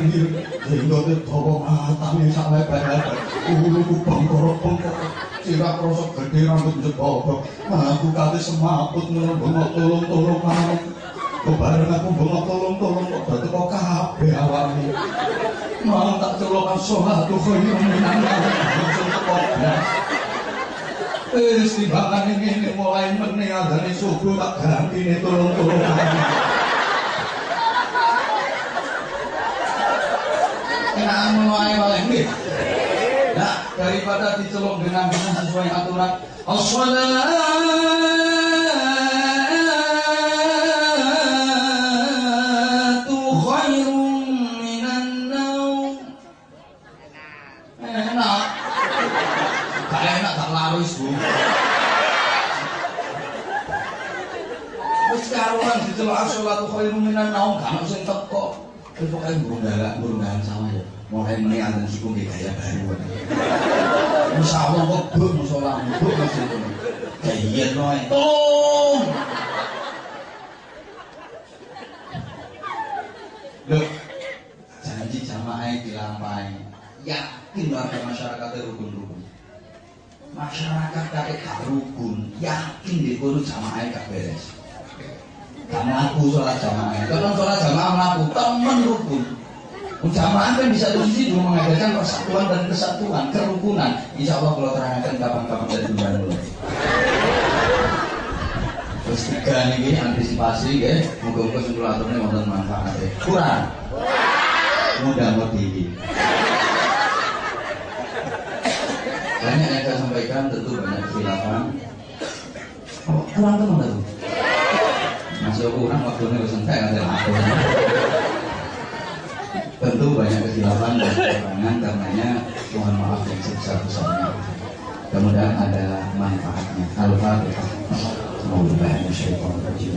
hingga dawa matane sak lepek-lepek. Uluku bongkor-bongkor. Sirah krasa gede rambut jebobok. Aku kate semaput bengok tolong-tolong maneh. Kok bareng aku bengok tolong-tolong kok dadi kok kabeh awake. Mau tak celokan sholat tuh khairun minan naum. Timbangan ini mulai meneh adane subuh tak gantine tolong-tolong. Kenaan mulai oleh nggih. Nah, daripada diceluk dengan sesuai aturan as-shalatu khairun minan naum. Enak. Gak enak tak laris, Bu. Wis karuan diceluk as-shalatu khairun minan naum gak ono sing teko. Wis pokoke burung-burungan sama ya. Mulai meneh anten siku nggih gaya baru. Insyaallah kok buk musala buk masjid. Kayen wae. Tolong. Loh. Janji jamaah dilampahi. Ya yakin warga masyarakatnya rukun-rukun. Masyarakat kakek gak rukun, yakin di kono jamaahnya gak beres. Gak melaku sholat jamaah. Kalau sholat jamaah melaku, temen rukun. Jamaah kan bisa di sini mengajarkan persatuan dan kesatuan, kerukunan. Insya Allah kalau terangkan kapan-kapan dari bulan dulu. Terus tiga ini antisipasi, ya. Moga-moga simulatornya mau manfaatnya. Kurang. Mudah motivi. Banyak yang saya sampaikan, tentu banyak kekhilafan. Oh, kurang teman-teman. Masih kurang waktunya bersentai nanti aku. Tentu banyak kekhilafan dan kekurangan, karenanya mohon maaf yang sebesar-besarnya. Kemudian ada manfaatnya. Al-Fatihah.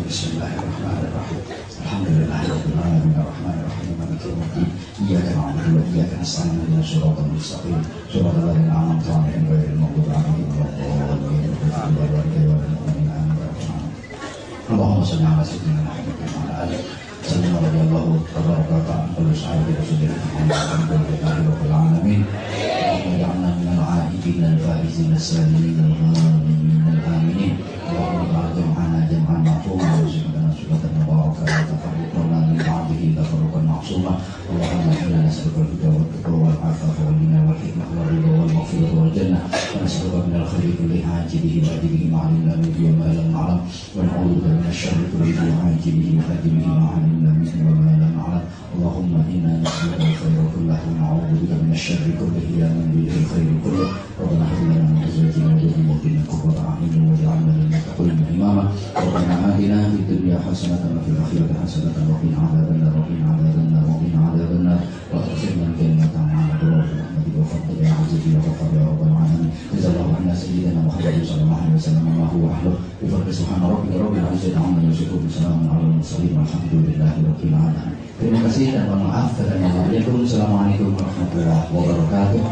Bismillahirrahmanirrahim. Alhamdulillahirabbil alamin arrahmanir rahim maliki yaumiddin. Iyyaka na'budu wa iyyaka nasta'in ihdinas siratal mustaqim. Shiratal ladzina an'amta 'alaihim ghairil maghdubi 'alaihim waladdallin. Allahumma shalli 'ala sayyidina Muhammad wa 'ala alihi sallallahu radhiyallahu tabaraka wa ta'ala kullu sahabi rasulillah alhamdulillahi rabbil alamin. Allahumma ij'alna minal 'aibin al-faizin as-salimin al-ghanin al-aminin. Allahumma jam'ana jam'an ma'fuma wa subhana subhatan mubarakah wa tafarruqna min ba'dihi tafarruqan ma'suma. Allahumma inna nas'aluka al-huda wal tuqa wal 'afafa wal ghina wal hikmah wal ridha wal maghfirah wal jannah wa nas'aluka min al-khairi kulli ajilihi wa ajilihi ma'alimna minhu wa ma lam na'lam wa na'udzu min asy-syarri kulli ajilihi wa ajilihi ma'alimna minhu wa ma lam na'lam. Allahumma inna nas'aluka al-khaira kullahu wa na'udzu bika min asy-syarri kullihi ya man bihi al-khairu kulluh. Rabbana hab lana min azwajina wa dhurriyyatina qurrata a'yun waj'alna lil muttaqina imama. Rabbana atina fid dunya hasanatan wa fil akhirati hasanatan wa qina adzabannar wa qina adzabannar wa qina adzabannar wa akhirna kalimatan ma'ruf wa fadla ya aziz wa ghafar ya rabbal alamin. Jazakallahu anna sayyidina Muhammadin sallallahu alaihi wasallam wa huwa ahlu bi fadli subhana rabbika rabbil izzati amma yasifun salamun alal mursalin walhamdulillahi rabbil alamin. Terima kasih dan mohon maaf. Assalamualaikum warahmatullahi wabarakatuh.